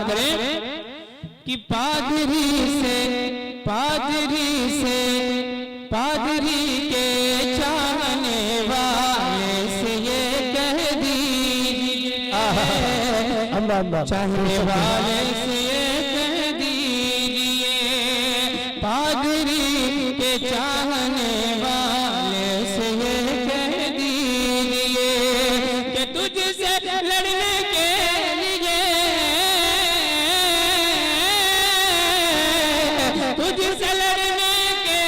करें कि पादरी से पादरी के चाहने वाले से ये कह दीजिए, चाहने वाले से ये कह दीजिए, पादरी के चाहने वाले से ये कह दीजिए कि तुझसे लड़ने के लिए, तुझसे लड़ने के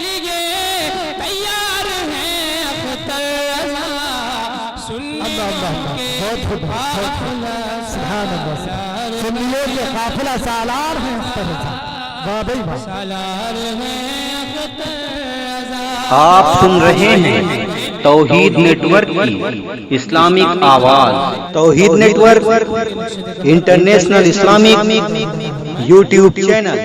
लिए तैयार है अख्तर रज़ा। सुनिए कि काफिला सालार है अख्तर रज़ा, वाकई सालार है अख्तर रज़ा। आप सुन रहे हैं तौहीद नेटवर्क की इस्लामिक आवाज। Tauheed network international Islamic YouTube channel.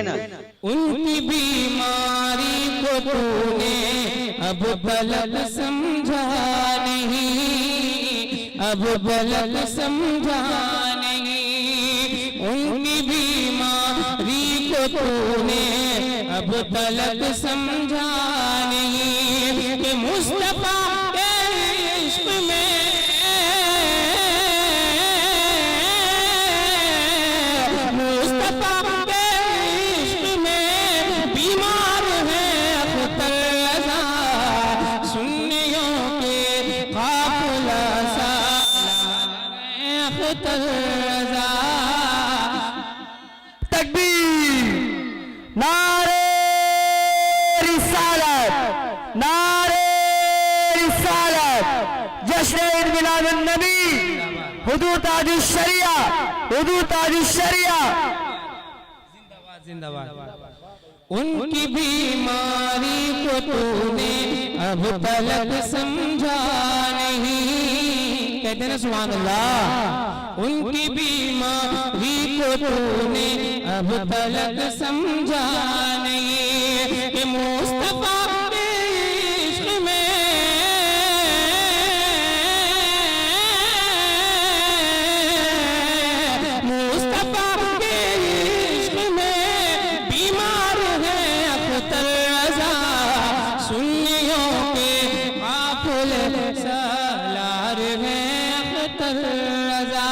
उनकी बीमारी को तूने अब गलत समझा नहीं, अब गलत समझा नहीं। उनकी बीमारी को तूने अब गलत समझा नहीं कि मुस्तफा के इश्क में, मुस्तफा के इश्क में बीमार है अख्तर रज़ा। सुन्नियों के काफिला सालार है अख्तर रज़ा। तकबीर, नारे रिसालत, नारे रिसालत, जश्न ईद मिलादुन नबी, हुदूद ताजुश शरिया, हुदूद ताजुश शरिया। जिंदाबाद। उनकी बीमारी को तूने अब तलक समझा नहीं, कहते हैं सुभान अल्लाह। उनकी बीमारी को तूने अब तलक समझा नहीं कि मुस्तफा के इश्क में, मुस्तफा के इश्क में बीमार है अख्तर रज़ा। सुन्नियों के काफिले सालार है अख्तर रज़ा।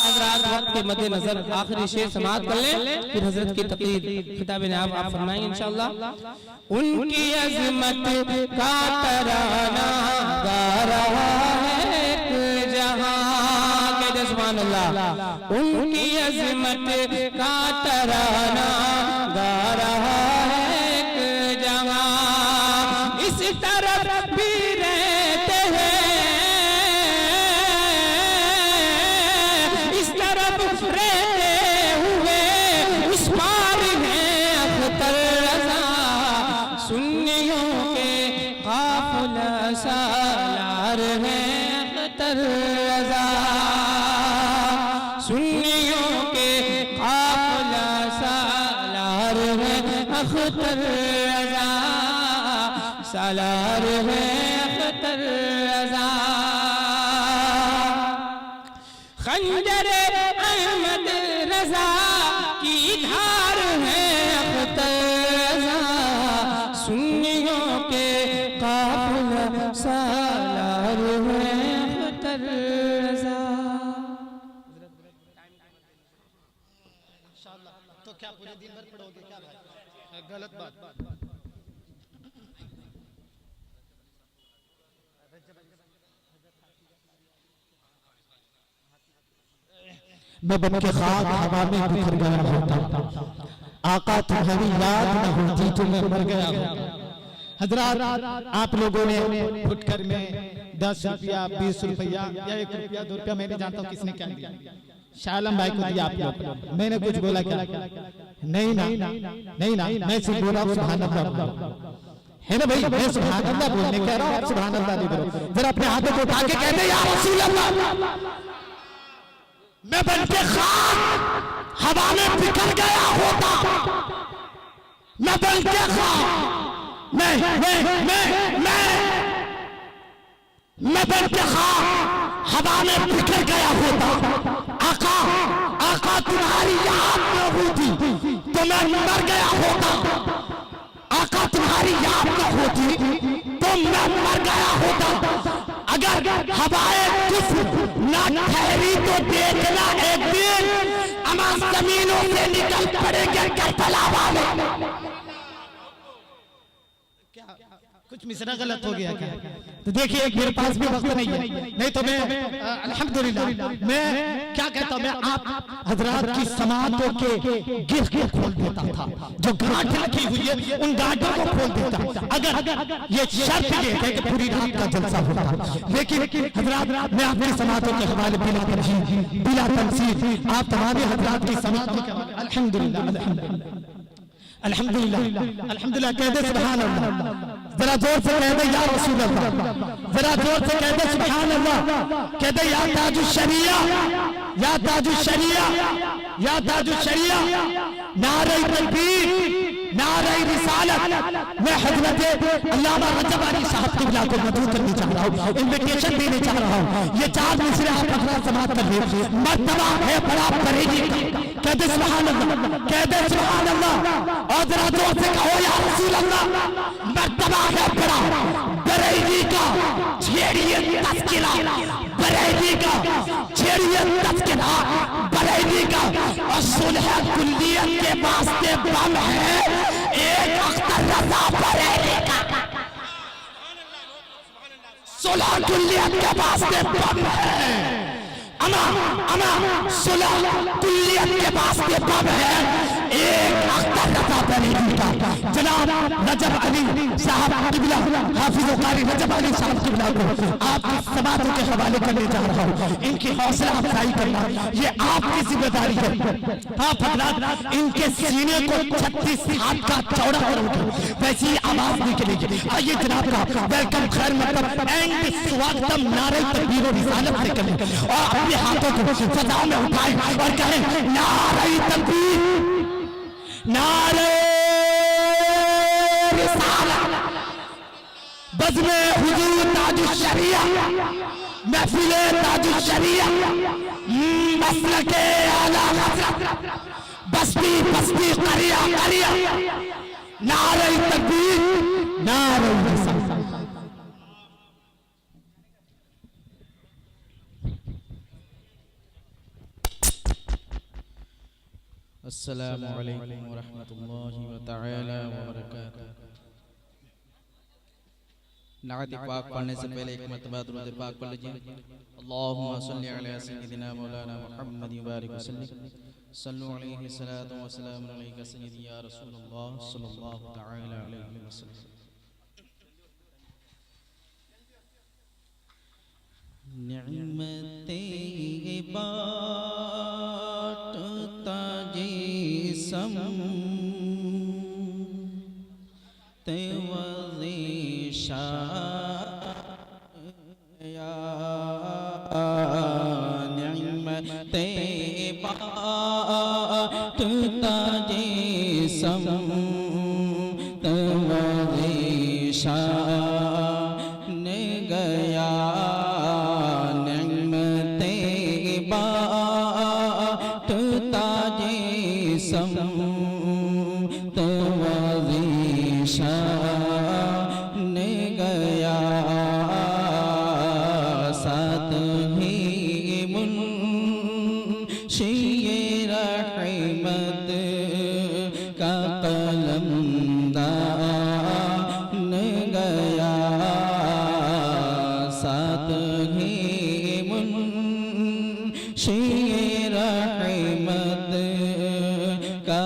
हज़रात वक्त के मद्देनजर आखिरी शेर समाअत कर लें, फिर हजरत की तकरीर खिताब आप फरमाएंगे इंशाअल्लाह। उनकी अज़मत का तराना गा रहा है एक जहां, कहते सुभान अल्लाह। उनकी अज़मत का तराना गा रहा है एक जहां, इस तरफ भी रहते हैं, इस तरफ रहते हुए उस पार हैं अख्तर रज़ा। सुन्नियों के काफिला सालार हैं अख्तर रज़ा। सुन्नियों के काफिला सालार हैं अख्तर रज़ा, सालार हैं अख्तर रज़ा। खंजरे अहमद रज़ा की धार है अख्तर रज़ा। सुन्नियों के काफिला सालार है अख्तर रज़ा। तो क्या पूरे दिन भर पढ़ोगे क्या भाई? गलत बात। मैं बन के खाक हवा में बिखर गया होता, आका तुम्हारी याद न होती तो मैं मर गया होता। हजरात, आप लोगों ने फुटकर में 10 रुपया, 20 रुपया या 1 रुपया, 2 रुपया, मैं नहीं जानता हूँ किसने क्या दिया। शालम भाई को दिया आप लोग। मैंने कुछ बोला क्या? नहीं ना, नहीं ना, मैं सिर्फ बोल रहा हूँ सुभान अल्लाह है ना भाई। मैं सुभान अल्लाह बोलने कह रहा हूँ, आप सुभान अल्लाह नहीं बोलो। जरा अपने हाथों को उठा के कहते या रसूल अल्लाह। मैं बन के खाक हवा में बिखर गया होता, मैं बन के खाक, मैं बन के खाक हवा में बिखर गया होता। आका, आका तुम्हारी याद न होती तो मैं मर गया होता, आका तुम्हारी याद न होती तो मैं मर गया होता। अगर हवाए कुफ्र ना ठहरी तो देखना एक दिन हम जमीनों से निकल पड़ेंगे करबला वाले। कुछ मिसरा गलत हो गया क्या? तो देखिए मेरे पास भी वक्त नहीं है, नहीं तो मैं अल्हम्दुलिल्लाह मैं क्या कहता हूँ, मैं आप हजरात की समातों के गिर को खोल देता था, जो गांठ रखी हुई है उन गांठों को खोल देता, अगर ये शर्त ये है कि पूरी रात का जलसा होता। लेकिन हजरात मैं आपकी समातों के हवाले बिला तरजीह बिला तमसील आप तमाम हजरात की समातों के हवाले अल्हम्दुलिल्लाह अल्हम्दुलिल्लाह अल्हम्दुलिल्लाह कह दे सुभान अल्लाह, जरा जोर से कह दे या रसूल अल्लाह, जरा जोर से कह दे सुभान अल्लाह, कह दे या ताजुल शरिया, या ताजुल शरिया, या ताजुल शरिया, नारे तकबीर, नारे रिसालत। मैं हजरत अल्लामा रजब अली साहब क़िबला को मदऊ करना चाह रहा हूँ, इन्विटेशन देने चाह रहा हूँ। ये 4 मिसरे आप अपना समाप्त कर ले। मर्तबा है बड़ा परेजी, कह दे सुभान अल्लाह, कह दे सुभान अल्लाह, और जरा जोर से कहो या रसूल अल्लाह। मर्तबा है बड़ा बरेली का छेड़िए तस्किरा, बरेली का छेड़िए तस्किरा, बरेली का और सुलह कुल्लियत के वास्ते बम है एक अख्तर रजा बरेली का, सुलह कुल्लियत के वास्ते बम है, अमा सुलह कुल्लियत के वास्ते बम है एक अख्तर रजा बरेली का। जनाब रजब अली साहब क़िबला हाफिज़ कारी रजब अली साहब क़िबला को आपकी समातों के हवाले करने जा रहा हूँ। इनकी हौसला अफजाई करना ये आपकी जिम्मेदारी है। आप हज़रात इनके सीने को 36 हाथ का चौड़ा करोगे, वैसी आवाज निकलेगी। आइए जनाब का वेलकम खैर मतलब एंड स्वागतम नारे तकबीर और रिसालत से करें और अपने हाथों को फजा में उठाएं और कहें नारे तकबीर, नारे बज़्म हुजूर ताजुल शरिया, महफिल ताजुल शरिया, मसलके आला हज़रत बस्ती बस्ती करिया करिया, नारे तकबीर, नारे रिसालत। अस्सलामु अलैकुम व रहमतुल्लाहि व तआला व बरकातुहू। नात पाक पढ़ने से पहले एक मरतबा दुरूद पाक पढ़ लीजिए। अल्लाहुम्मा सल्लि अला सय्यिदिना मौलाना मुहम्मद व बारिक वसल्लिम, सल्लु अलैहि सलातु व सलाम अलैका सय्यिदी या रसूलल्लाह सल्लल्लाहु तआला अलैहि वसल्लम। निअमते बाटता जिसम तेवज़िशा या निअमते बाटता जिसम तेवज़िशा ने गया, ने गया साथ ही मुंशिए रहमत का कलमदान गया, साथ ही मुंशिए रहमत का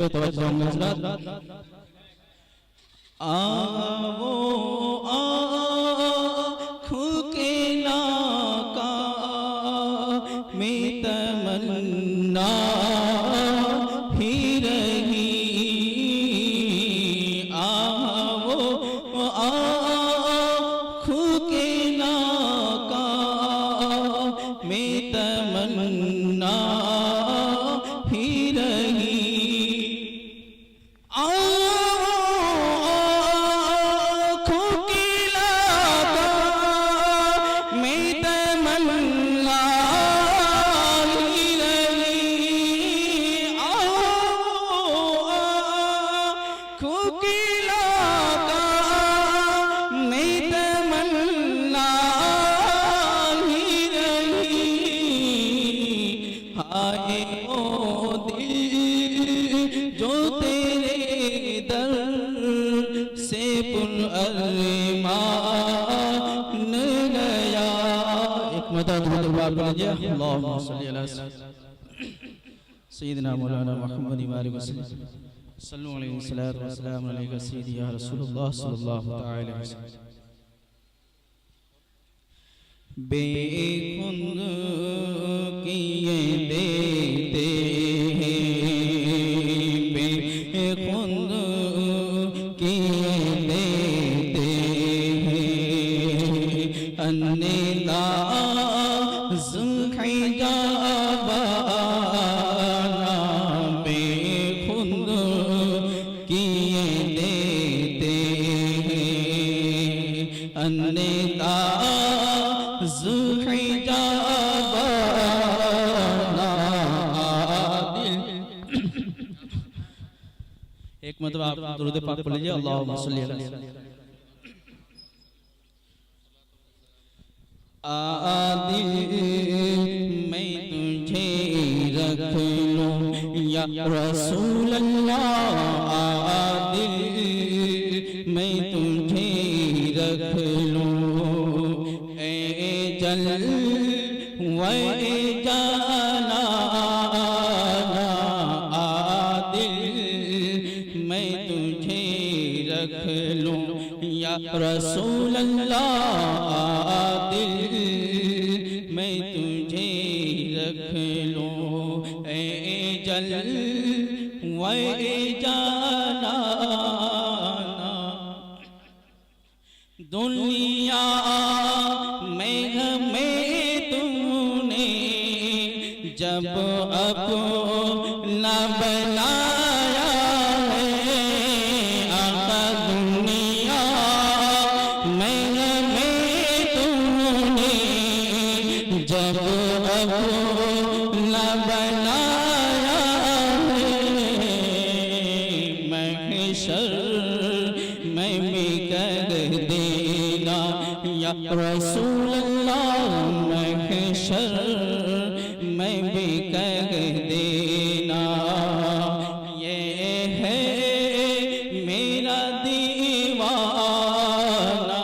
पे तवज्जो हज़रात। आवो आँखों के नाका में तमन्ना ही रही। आवो आँखों के नाका में तमन्ना ही रही। अल्लाहुम्मा सल्ली अला सय्यिदिना मौलाना मुहम्मद व आलिहि वसल्लम सल्लु अलैहि वसल्लम व सल्लम अलैका सय्यदी या रसूलुल्लाह सल्लल्लाहु अलैहि वसल्लम। बेखुद किए देते हैं, बेखुद किए देते हैं, अन्नेदा ज़ुल्हिजाबाना बेखुद किए देते हैं, अन्नेदा एक मतलब आप दुरूद पाक पढ़ लीजिए। अल्लाहुम्मा सल्ली अला आदिल मैं तुझे रख लूं या रसूल अल्लाह। आदिल मैं तुझे रख लूं ए जल व जाना। आदिल मैं तुझे रख लूं या रसूल अल्लाह। आदिल मैं तुझे रख लूं ए जल व जाना। दुनिया में हमें तूने जब अपना बनाया है, आका दुनिया में हमें तूने जब अपना बनाया है, महशर में भी कर देना या रसूल अल्लाह। महशर में भी कर देना, ये है मेरा दीवाना।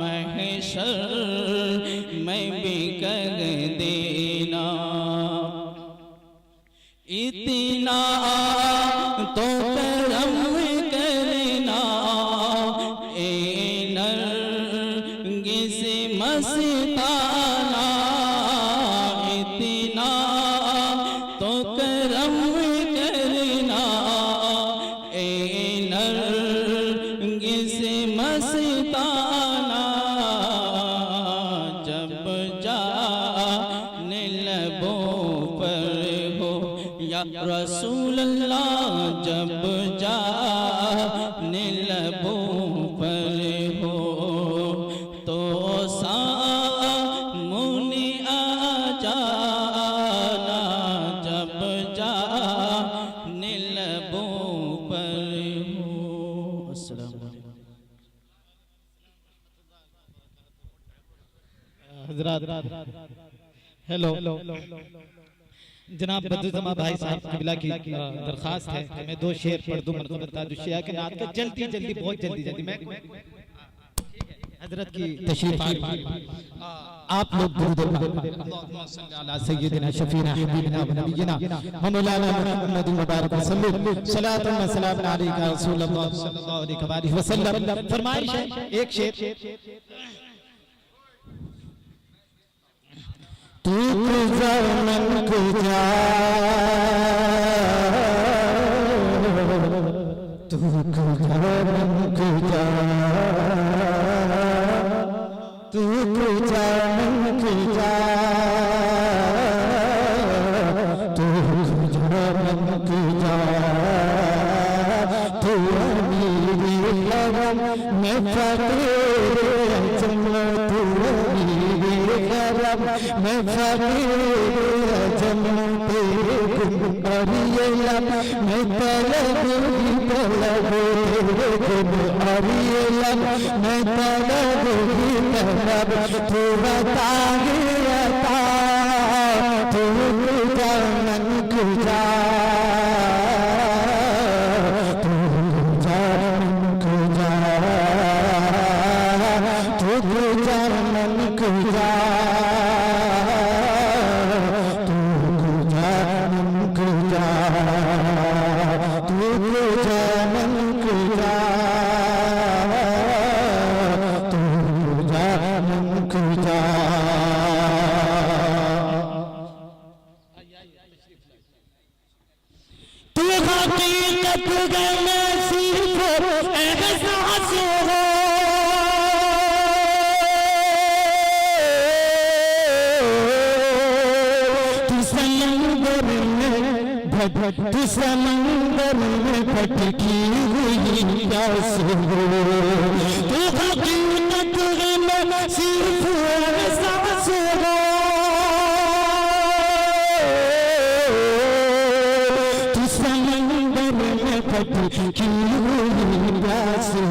महशर में भी कर देना, इतना तो करम करना ए नरगिस मस्ताना। इतना तो करम करना ए नरगिस मस्ताना। जब जाने लबों पर हो या रसूल अल्लाह। जब जाने लबों पर हो तो सामने आ जाना। जब जाने लबों पर हो। अस्सलाम वालेकुम हज़रात। हेलो जनाब बदुज़मा भाई साहब किबला की दरखास्त है कि मैं 2 शेर पढ़ दूं। मरतबा ताजुशिया के नात के जल्दी जल्दी बहुत जल्दी जल्दी मैं हजरत की तशरीफ आई, आप लोग दुरूद अल्लाहुम्मा सल्ली अला सय्यिदिना शफीना हबीबिना व नबीना व मौलाना मुहम्मद मुबारक वसल्लम सलातु व सलाम अलैका रसूलुल्लाह सल्लल्लाहु अलैहि वसल्लम। फरमाइश है एक शेर, तू कुजा मन कुजा, तू कुजा मन कुजा, तू कुजा मन कुजा, तू कुजा मन कुजा, तू अमीर करम में फकीर अजम, तू अमीर करम में फकीर अजम, तेरे गुण और ये लब में तलब ही तलब, तेरे गुण और ये लब में तलब ही तलब, तू बता ही बता, तू कुजा मन कुजा, तू कुजा मन कुजा, तू कुजा मन कुजा, तू कुजा मन कुजा, तू कुजा मन कुजा, तू कुजा मन कुजा। तू हकीकत गले सिर्फ एहसास हो, तू समंदर में तू समंदर में भटकी हुई प्यास हो, तू हकीकत गले सिर्फ एहसास हो, भटकी हुई प्यास हो,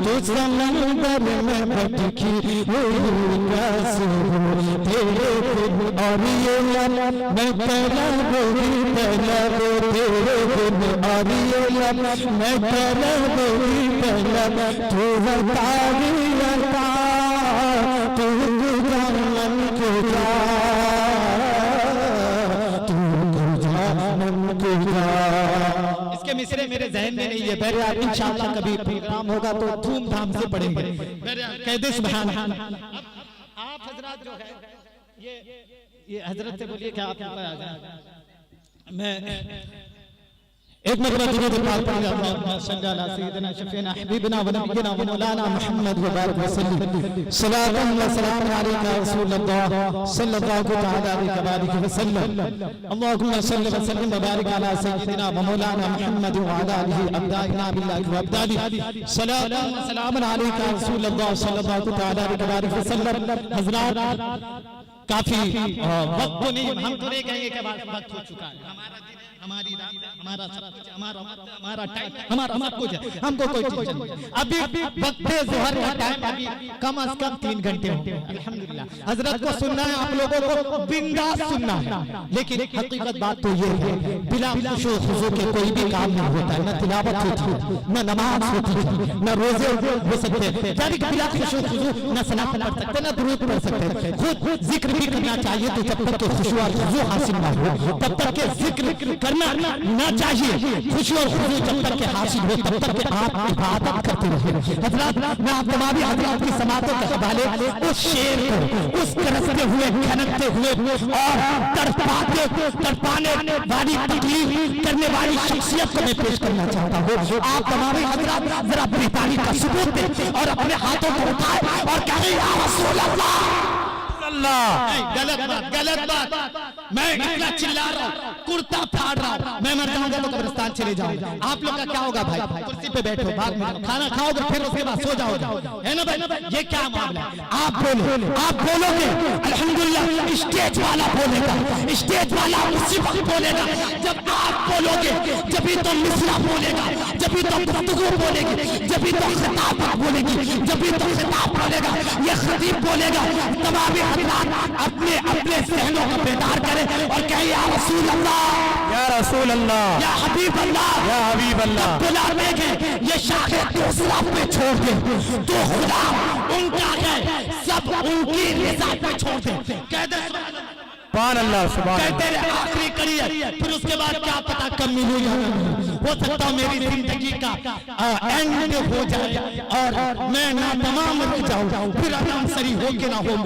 तो समंदर में भटकी हुई प्यास हो, तेरे बिन और ये लब मैं तलब ही तलब, तेरे बिन और ये लब मैं तलब ही तलब, तू बता ही बता, तू कुजा मन कुजा, तू कुजा मन कुजा। इसके मिसरे मेरे जहन में नहीं है, पहले आप इंशाअल्लाह कभी प्रोग्राम होगा तो धूमधाम से पढ़ेंगे। कह दे सुभान अल्लाह। आप हजरत जो है ये हजरत से बोलिए क्या आप ऊपर आ जाए। मैं एक मरतबा दुरूद पाक पढ़िए, अल्लाहुम्मा सल्ली अला सय्यिदिना शफीना हबीबिना व नबीना व मौलाना मुहम्मद व बारिक वसल्लम, सलातु व सलाम अलैका रसूलुल्लाह सल्लल्लाहु तआला अलैहि वसल्लम, अल्लाहुम्मा सल्ली व सल्लिम व बारिक अला सय्यिदिना व मौलाना मुहम्मद व अला आलिहि अब्दाइना बिल्लाहि व अब्दादी, सलातु व सलाम अलैका रसूलुल्लाह सल्लल्लाहु तआला अलैहि वसल्लम। हज़रात काफी वक्त तो नहीं, हम तो नहीं कहेंगे कि वक्त हो चुका है, हमारा दिन है, हमारी रात है, हमारा सब कुछ, हमारा टाइम, हमारा सब कुछ है, हमको कोई चीज नहीं। अभी वक्त ज़ोहर का टाइम, अभी कम से कम 3 घंटे होंगे। अल्हम्दुलिल्लाह हजरत को सुनना है, आप लोगों को बिंदास सुनना है, लेकिन हकीकत बात तो ये है बिला खुशू खुजू के कोई भी काम नहीं होता है, न तिलावत होती है, न नमाज होती है, न रोजे हो सकते हैं, यानी कि बिला खुशू खुजू न सलात पढ़ सकते, न दुरूद पढ़ सकते, खुद जिक्र भी करना चाहिए, तो जब तक के खुशू और खुजू हासिल ना हो तब तक के जिक्र करना ना चाहिए, खुशी और खुजू जब तक के हासिल हो तब तक के आप इबादत करते रहे। हजरत मैं आप तमाम हजरत की समातों के हवाले उस शेर को, उस तरसते हुए खनकते हुए और तड़पाने वाली तकलीफ करने वाली शख्सियत को मैं पेश करना चाहता हूँ। आप तमाम हजरत जरा अपनी तारीफ का सबूत दें और अपने हाथों को उठाए और कहें या रसूल अल्लाह। गलत बात, मैं इतना चिल्ला रहा हूँ, कुर्ता फाड़ रहा हूँ, मैं मर जाऊंगा तो कब्रिस्तान चले जाऊंगा। आप लोग का क्या होगा भाई, कुर्सी पे बैठो, बाद में खाना खाओगे फिर उसके बाद सो जाओगे, है ना भाई? ये क्या मामला है? आप बोलोगे अल्हम्दुलिल्लाह, स्टेज वाला बोलेगा, स्टेज वाला उसी वक्त बोलेगा जब आप बोलोगे, जब तो मिसरा बोलेगा, जब भी तो गुफ्तगू बोलेगी, जब भी तो खिताब बोलेगी, जब भी तो खिताब बोलेगा, ये खतीब बोलेगा, तमाम हजरात अपने अपने सहनों को बेदार करें और कहे या रसूल अल्लाह, या रसूल अल्लाह, या हबीब अल्लाह, या हबीब अल्लाह। बुला देंगे ये शाखे दूसरा पे छोड़ दे तो खुदा उनका है सब उनकी रजा पे छोड़ दे। कहते सुभान अल्लाह, सुभान कहते रहे आखिरी करिए, फिर उसके बाद क्या पता कब मिलू या ना मिलू। हो सकता मेरी जिंदगी का एंड हो जाए और मैं ना तमाम रुक जाऊं, फिर आराम सरी हो के ना हो,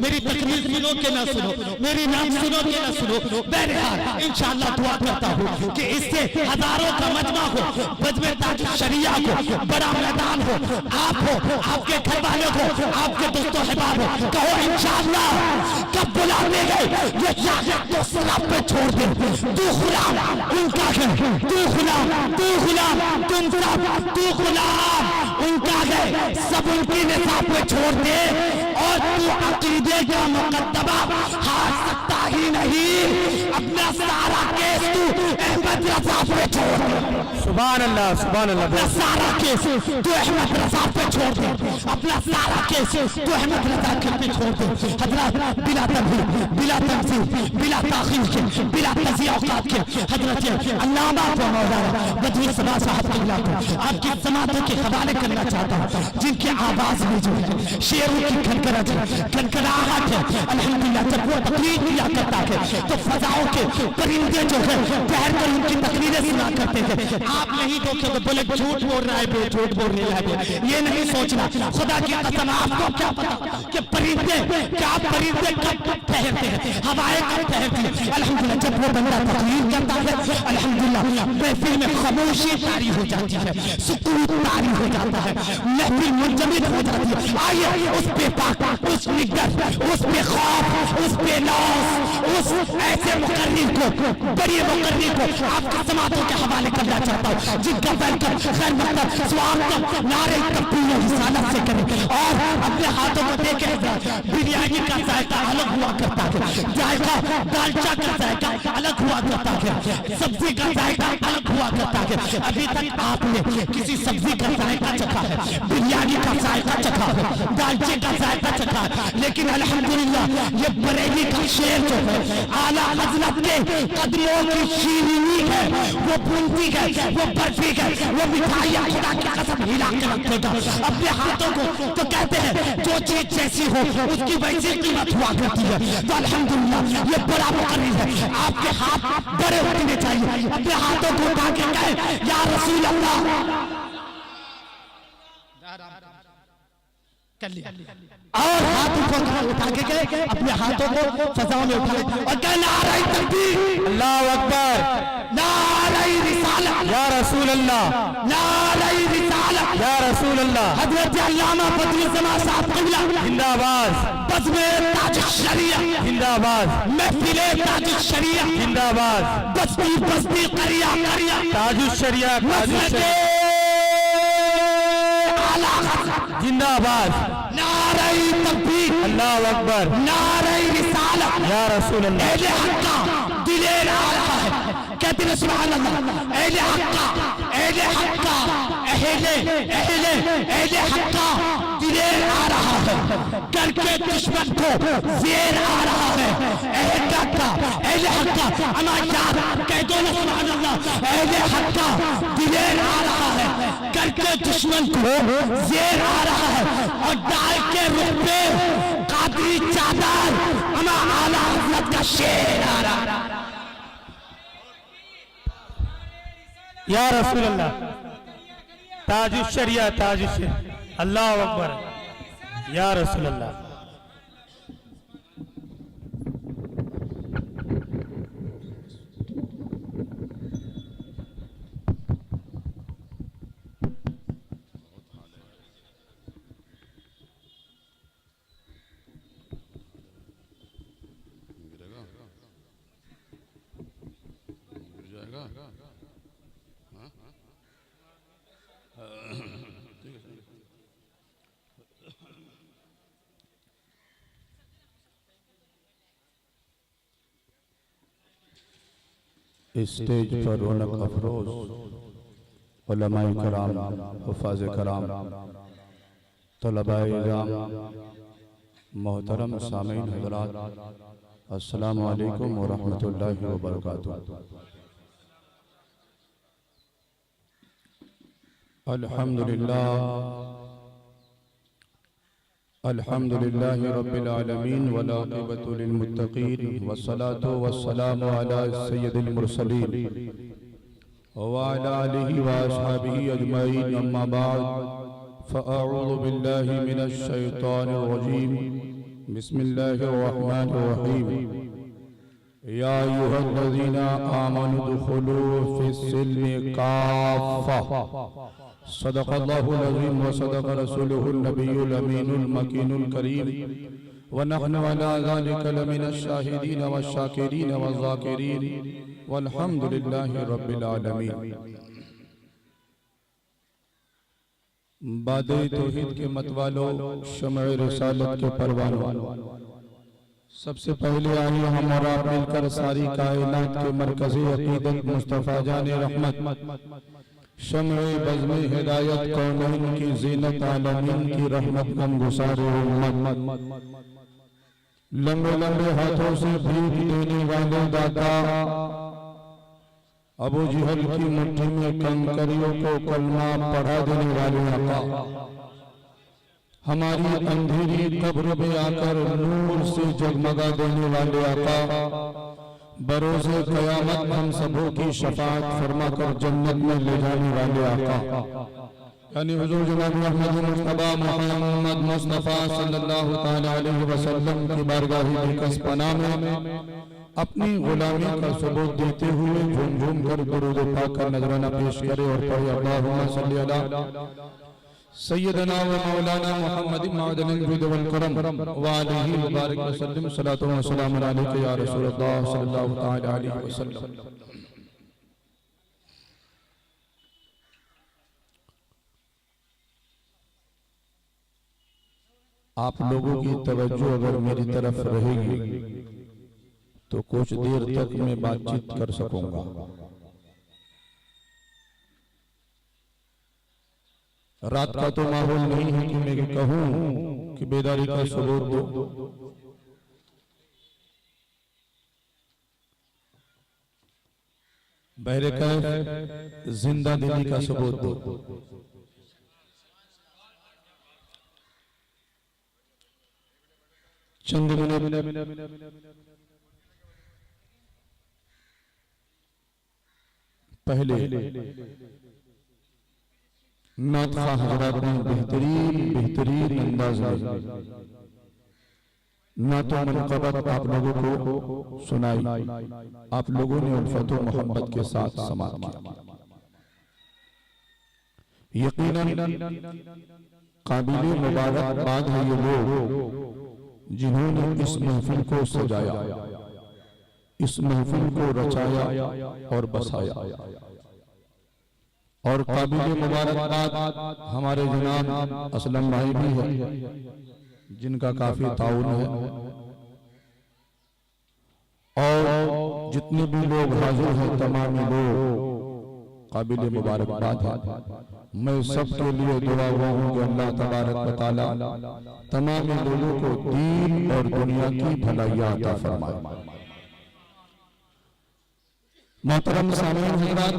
मेरी तकलीफ सुनो के ना सुनो, मेरी नाम सुनो के ना सुनो। बहरहाल इंशाअल्लाह दुआ करता हूँ कि इससे हजारों का मजमा हो, मजमे ताज शरिया को बड़ा मैदान हो, आप हो, आपके घर वाले हो, आपके दोस्तों अहबाब हो, कहो इंशाअल्लाह कब बुलाने गए ये शाखे तो सलाब पे छोड़ दे, तू गुलाम उनका है, तू गुलाम, तू गुलाम, तुम सब तू गुलाम उनका है, सब उनकी निसाब पे छोड़ दे और तू अकीदे का मुकद्दमा हार सकता ही नहीं, अपना सारा केस तू अहमद रजा पे छोड़ दे। सुभान अल्लाह, सुभान अल्लाह। अपना सारा केस तू अहमद रजा पे छोड़ दे, अपना सारा केस तू अहमद रजा पे छोड़ दे। हजरत बिला तमहीद, बिला तमसील, बिला ताखीर के, बिला तज़िया औकात के हजरत अल्लामा व मौलाना बदवी सभा साहब क़िबला को आपकी समातों के हवाले करना चाहता हूँ, जिनके आवाज में जो है शेरों की खनखनाहट है। अल्हम्दुलिल्लाह जब वो तकरीर किया करता है तो फजाओं के परिंदे जो है ठहर कर उनकी तकरीरें सुना करते थे। आप नहीं देखोगे बोले झूठ बोल रहा है, बे झूठ बोल रहा है, ये नहीं सोचना। खुदा की कसम आपको क्या पता कि परिंदे क्या परिंदे कब ठहरते हैं, हवाएं कब ठहरती है। अल्हम्दुलिल्लाह जब वो बंदा तकरीर करता है अल्हम्दुलिल्लाह महफिल में खामोशी तारी हो जाती है, सुकून तारी हो जाता है, महफिल मुंजमद हो जाती है। आइए उस बेपाक, उस निग्गर, उस बेखौफ, उस बेलौस, उस ऐसे मुकर्रिर को, बड़ी मुकर्रिर को आपके समातों के हवाले करना चाहता हूँ, जिनका बैठकर खैर मतलब स्वागत नारे तकबीर रिसालत से करें और अपने हाथों को देखे। बिरयानी का जायका अलग हुआ करता है, जायका दालचा का जायका अलग हुआ करता है, सब्जी का जायका अलग हुआ करता है। अभी तक आपने किसी सब्जी का जायका चखा है, बिरयानी का जायका चखा है, दालचे का जायका चखा है, लेकिन अल्हम्दुलिल्लाह ये बरेली का शेर जो है आला हजरत के कदमों की शीरीनी है, वो बूंदी है, वो बर्फी है, वो मिठाइयाँ खुदा की कसम हिला के रखेगा अपने हाथों को। तो कहते हैं जो चीज जैसी हो उसकी वैसी कीमत हुआ करती है। तो अल्हम्दुलिल्लाह ये बड़ा मुकर्रिर है, आपके हाथ बड़े होने चाहिए, अपने हाथों को उठा के कहे या रसूल अल्लाह कर लिया और हाथ उठा के गए, अपने हाथों को फजाओं में उठाए और कहे नारे तकबीर, अल्लाहु अकबर, नारे रिसालत, या रसूल अल्लाह, नारे रिसालत, या रसूल अल्लाह। हजरत अल्लामा बदवी सभा साहब क़िबला जिंदाबाद, बज़्मे ताज शरिया जिंदाबाद, महफिले ताज शरिया जिंदाबाद, बस्ती बस्ती करिया करिया ताजुश शरिया, ताजुश शरिया जिंदाबाद, नारे तकबीर, अल्लाहु अकबर, नारे रिसालत, या रसूल अल्लाह। अहले हक्का दिलेर आ रहा है, कहते हैं सुभान अल्लाह। अहले हक्का, अहले हक्का, अहले अहले अहले हक्का दिलेर आ रहा है, करके दुश्मन को जेर आ रहा है। अहले हक्का, अहले हक्का अमायार कह दो ना सुभान अल्लाह। अहले हक्का दिलेर आ रहा है, करके दुश्मन को जेर आ रहा है और डाल के रुख पे कादरी चादर अमा आला हजरत का शेर आ रहा है। या रसूल अल्लाह, ताजुश शरिया, ताजुश शरिया, अल्लाहु अकबर, या रसूल अल्लाह। स्टेज पर रौनक अफरोज उलमाए कराम, हुफ़ाज़ कराम, तलबाए इज़ाम, मोहतरम सामीन हज़रात, अस्सलामु अलैकुम व रहमतुल्लाहि व बरकातुहू। अल्हम्दुलिल्लाह रब्बिल आलमीन वल आक़िबतु लिल मुत्तक़ीन वस्सलातु वस्सलामु अला सय्यिदिल मुरसलीन व अला आलिहि व अस्हाबिहि अजमईन, अम्मा बाद फ़अऊज़ु बिल्लाहि मिनश शैतानिर रजीम। बिस्मिल्लाहिर रहमानिर रहीम। या अय्युहल्लज़ीना आमनु दुख़ुलू फ़िस्सिल्मि काफ़्फ़ा। सदक़ल्लाहुल अज़ीम व सदक़ रसूलुहुन नबियुल अमीनुल मकीनुल करीम व नहनु अला ज़ालिका लमिनश शाहिदीन वश्शाकिरीन वज़्ज़ाकिरीन वल्हम्दुलिल्लाहि रब्बिल आलमीन। बादे तौहीद के मतवालों, शम्अ रिसालत के परवानों, सबसे पहले आइए हम और आप मिलकर सारी कायनात के मरकज़े अक़ीदत मुस्तफ़ा जाने रहमत, शम्अ बज़्म हिदायत कौनैन की ज़ीनत आलमीन की रहमत गमगुसार उम्मत, लंबे लंबे हाथों से भीख देने वाले दाता, अबू जहल की मुट्ठी में कंकरियों को कलमा पढ़ा देने वाले आका, हमारी अंधेरी कब्र में आकर नूर से जगमगा देने वाले आका, बरोज़े क़यामत हम सबों की शफ़ाअत फरमा कर जन्नत में ले जाने वाले आका, यानी हुज़ूर जनाब अहमद मुस्तफ़ा मोहम्मद मुस्तफ़ा सल्लल्लाहु तआला अलैहि वसल्लम की बारगाह बेकस पनाह में अपनी गुलामी का सबूत देते हुए झूम झूम कर दुरूद पाक का नजराना पेश करे और पढ़े अल्लाहुम्मा सल्ली अला सय्यदना व मौलाना मुहम्मदिन मअदनिल जुद वल करम व आलिहि व बारिक वसल्लम। सलातु व सलाम अलैका या रसूलल्लाह सल्लल्लाहु तआला अलैहि वसल्लम। आप लोगों की तवज्जो अगर मेरी तरफ रहेगी तो कुछ देर तक मैं बातचीत कर सकूंगा। रात का तो माहौल नहीं है कि मैं कहूं कि बेदारी का सबूत दो। बहरे कैफ जिंदा दिली का सबूत दो। चंद मिनट पहले नात हज़रात ने बेहतरीन अंदाज में नातो मनक़बत आप लोगों को सुनाई। आप लोगों ने उल्फत व मोहब्बत के साथ समाअत किया। यकीनन काबिल मुबारकबाद है ये लोग जिन्होंने इस महफिल को सजाया, इस महफिल को रचाया और बसाया। और काबिल मुबारकबाद हमारे जनाब असलम भाई भी है जिनका काफी ताउन है, और जितने भी लोग हाजिर हैं तमाम लोग काबिल मुबारकबाद है। मैं सबके लिए दुआ हूँ कि अल्लाह तबारक व तआला तमाम लोगों को दीन और दुनिया की भलाइयाँ अता फरमाए। मोहतरम सामीन हज़रात,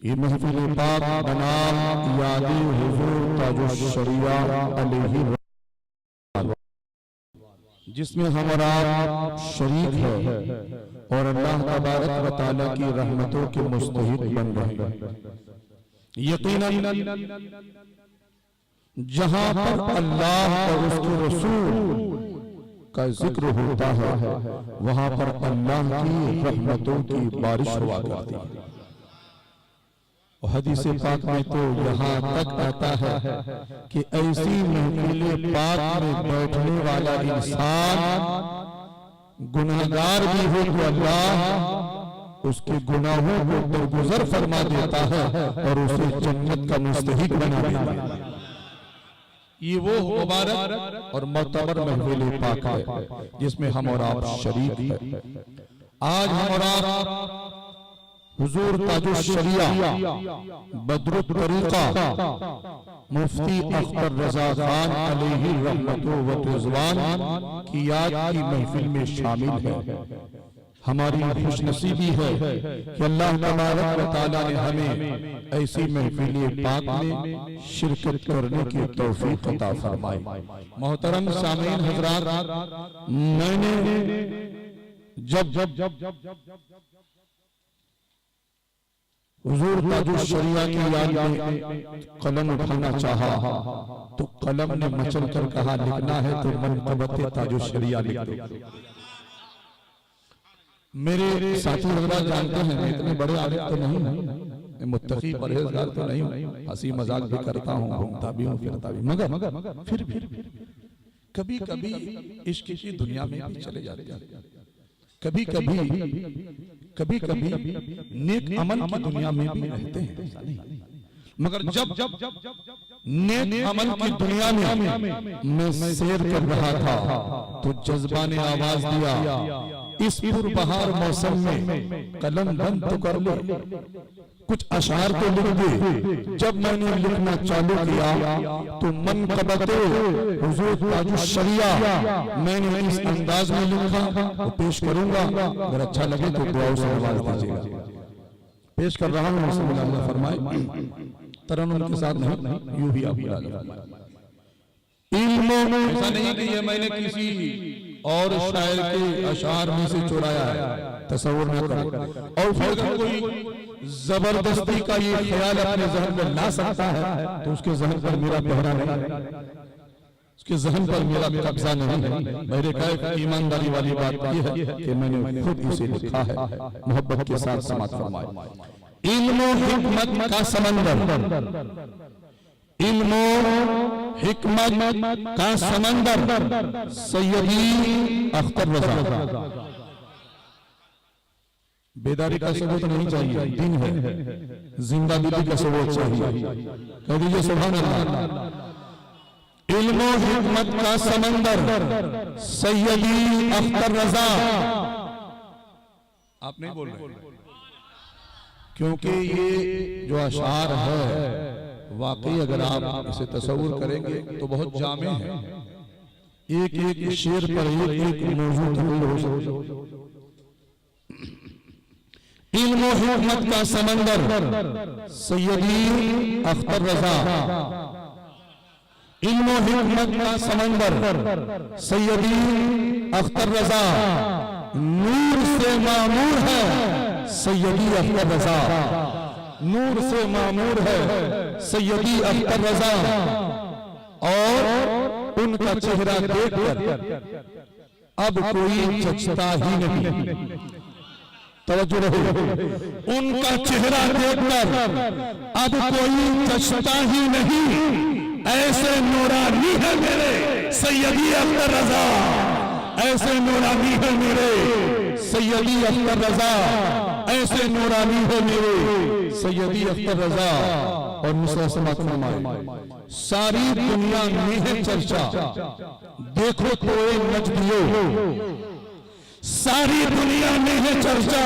ये महफिल पाक बनाम यादे हुजूर ताजुश शरिया अलैहि जिसमें हम और आप शरीक है और अल्लाह तबारक व तआला की रहमतों के मुस्तहिक बन रहे हैं। यकीनन जहां पर अल्लाह और उसके रसूल का जिक्र होता है वहां पर अल्लाह की रहमतों की बारिश हुआ करती है। हदीस पाक में तो यहाँ तक आता है कि ऐसी महफिल पाक में बैठने वाला इंसान गुनाहगार भी हो तो अल्लाह उसके गुनाहों को दरगुजर फरमा देता है और उसे जन्नत का मुस्तहिक बना देता है। ये वो मुबारक और मोतबर महफिल पाक है जिसमें हम और आप शरीक है। आज हम और आप हुजूर ताजुश्शरिया बदरुत तरीका मुफ्ती अख्तर रजा खान अलैहि रहमतु व रिज़वान की याद की महफिल में शामिल है। हमारी खुशनसीबी है कि अल्लाह तबारक व तआला ने हमें ऐसी महफिल पाक में शिरकत करने की तौफीक अता फरमाई। मोहतरम सामीन हज़रात, मैंने जब हुजूर ताजुश्शरिया की याद में कलम उठाना चाहा तो कलम ने मचल कर कहा लिखना है तो मनक़बत ताजुश्शरिया लिख दो। मेरे साथी हज़रात जानते हैं मैं इतने बड़े आलिम तो नहीं हूं, मैं मुत्तकी परहेज़गार तो नहीं हूं, हंसी मजाक भी करता हूं, घूमता भी हूं, फिरता भी, मगर फिर भी कभी कभी इश्क की दुनिया में भी चले जाते हैं, कभी कभी नेक अमल की दुनिया में भी रहते हैं। मगर जब नेक अमल की दुनिया में मैं सैर कर रहा था तो जज्बा ने आवाज दिया, इस पुरबहार मौसम में कलम बंद तो कर ले, कुछ अशार तो लिख दे। जब मैंने लिखना चालू किया तो मनक़बत हुजूर ताजुश्शरिया मैंने इस अंदाज में लिखा तो पेश करूंगा, अगर अच्छा लगे तो दुआओं से नवाज दीजिएगा। पेश कर रहा हूं, अल्लाह फरमाए तरन्नुम के साथ नहीं, यूं ही आप ऐसा नहीं कि ये मैंने किसी और शायर के अशार में से चुराया है, तसव्वुर न करो। और फिर कोई जबरदस्ती का ये ख्याल अपने जहन में ला सकता है तो उसके जहन पर मेरा पहरा नहीं है, उसके जहन पर मेरा कब्जा नहीं है। मेरे कहे ईमानदारी वाली बात यह है कि मैंने खुद इसे लिखा है, मोहब्बत के साथ समात फरमाए। इल्म हिकमत का समंदर, इल्म हिकमत का समंदर, सैयदी अख्तर रजा। बेदारी का सबूत नहीं चाहिए, दिन है, जिंदादिली का सबूत चाहिए। कह दीजिए सुभान अल्लाह। इल्म हिकमत का समंदर, सैयदी अख्तर रजा। आप नहीं बोल रहे क्योंकि ये जो अशार है वाकई अगर आप इसे तसव्वुर करेंगे तो बहुत जामे है, एक एक शेर पर एक मौजूद हो सकता। इल्म हिकमत का समंदर, सैयदी अख्तर रजा। इल्म हिकमत का समंदर, सैयदी अख्तर रजा। नूर से मामूर है सैयदी अख्तर रजा, नूर से मामूर है सैयदी अख्तर रजा। और उनका चेहरा देखकर अब कोई जचता ही नहीं, तवज्जो रहे, उनका चेहरा देखकर अब कोई जचता ही नहीं। ऐसे नूरानी है मेरे सैयदी अख्तर रजा, ऐसे नूरानी है मेरे सैयदी अख्तर रजा, ऐसे नूरानी है मेरे सैयदी अख्तर रजा। और मुसलसल फरमाए, सारी दुनिया में है चर्चा, देखो तो ए नजदियो, सारी दुनिया में है चर्चा,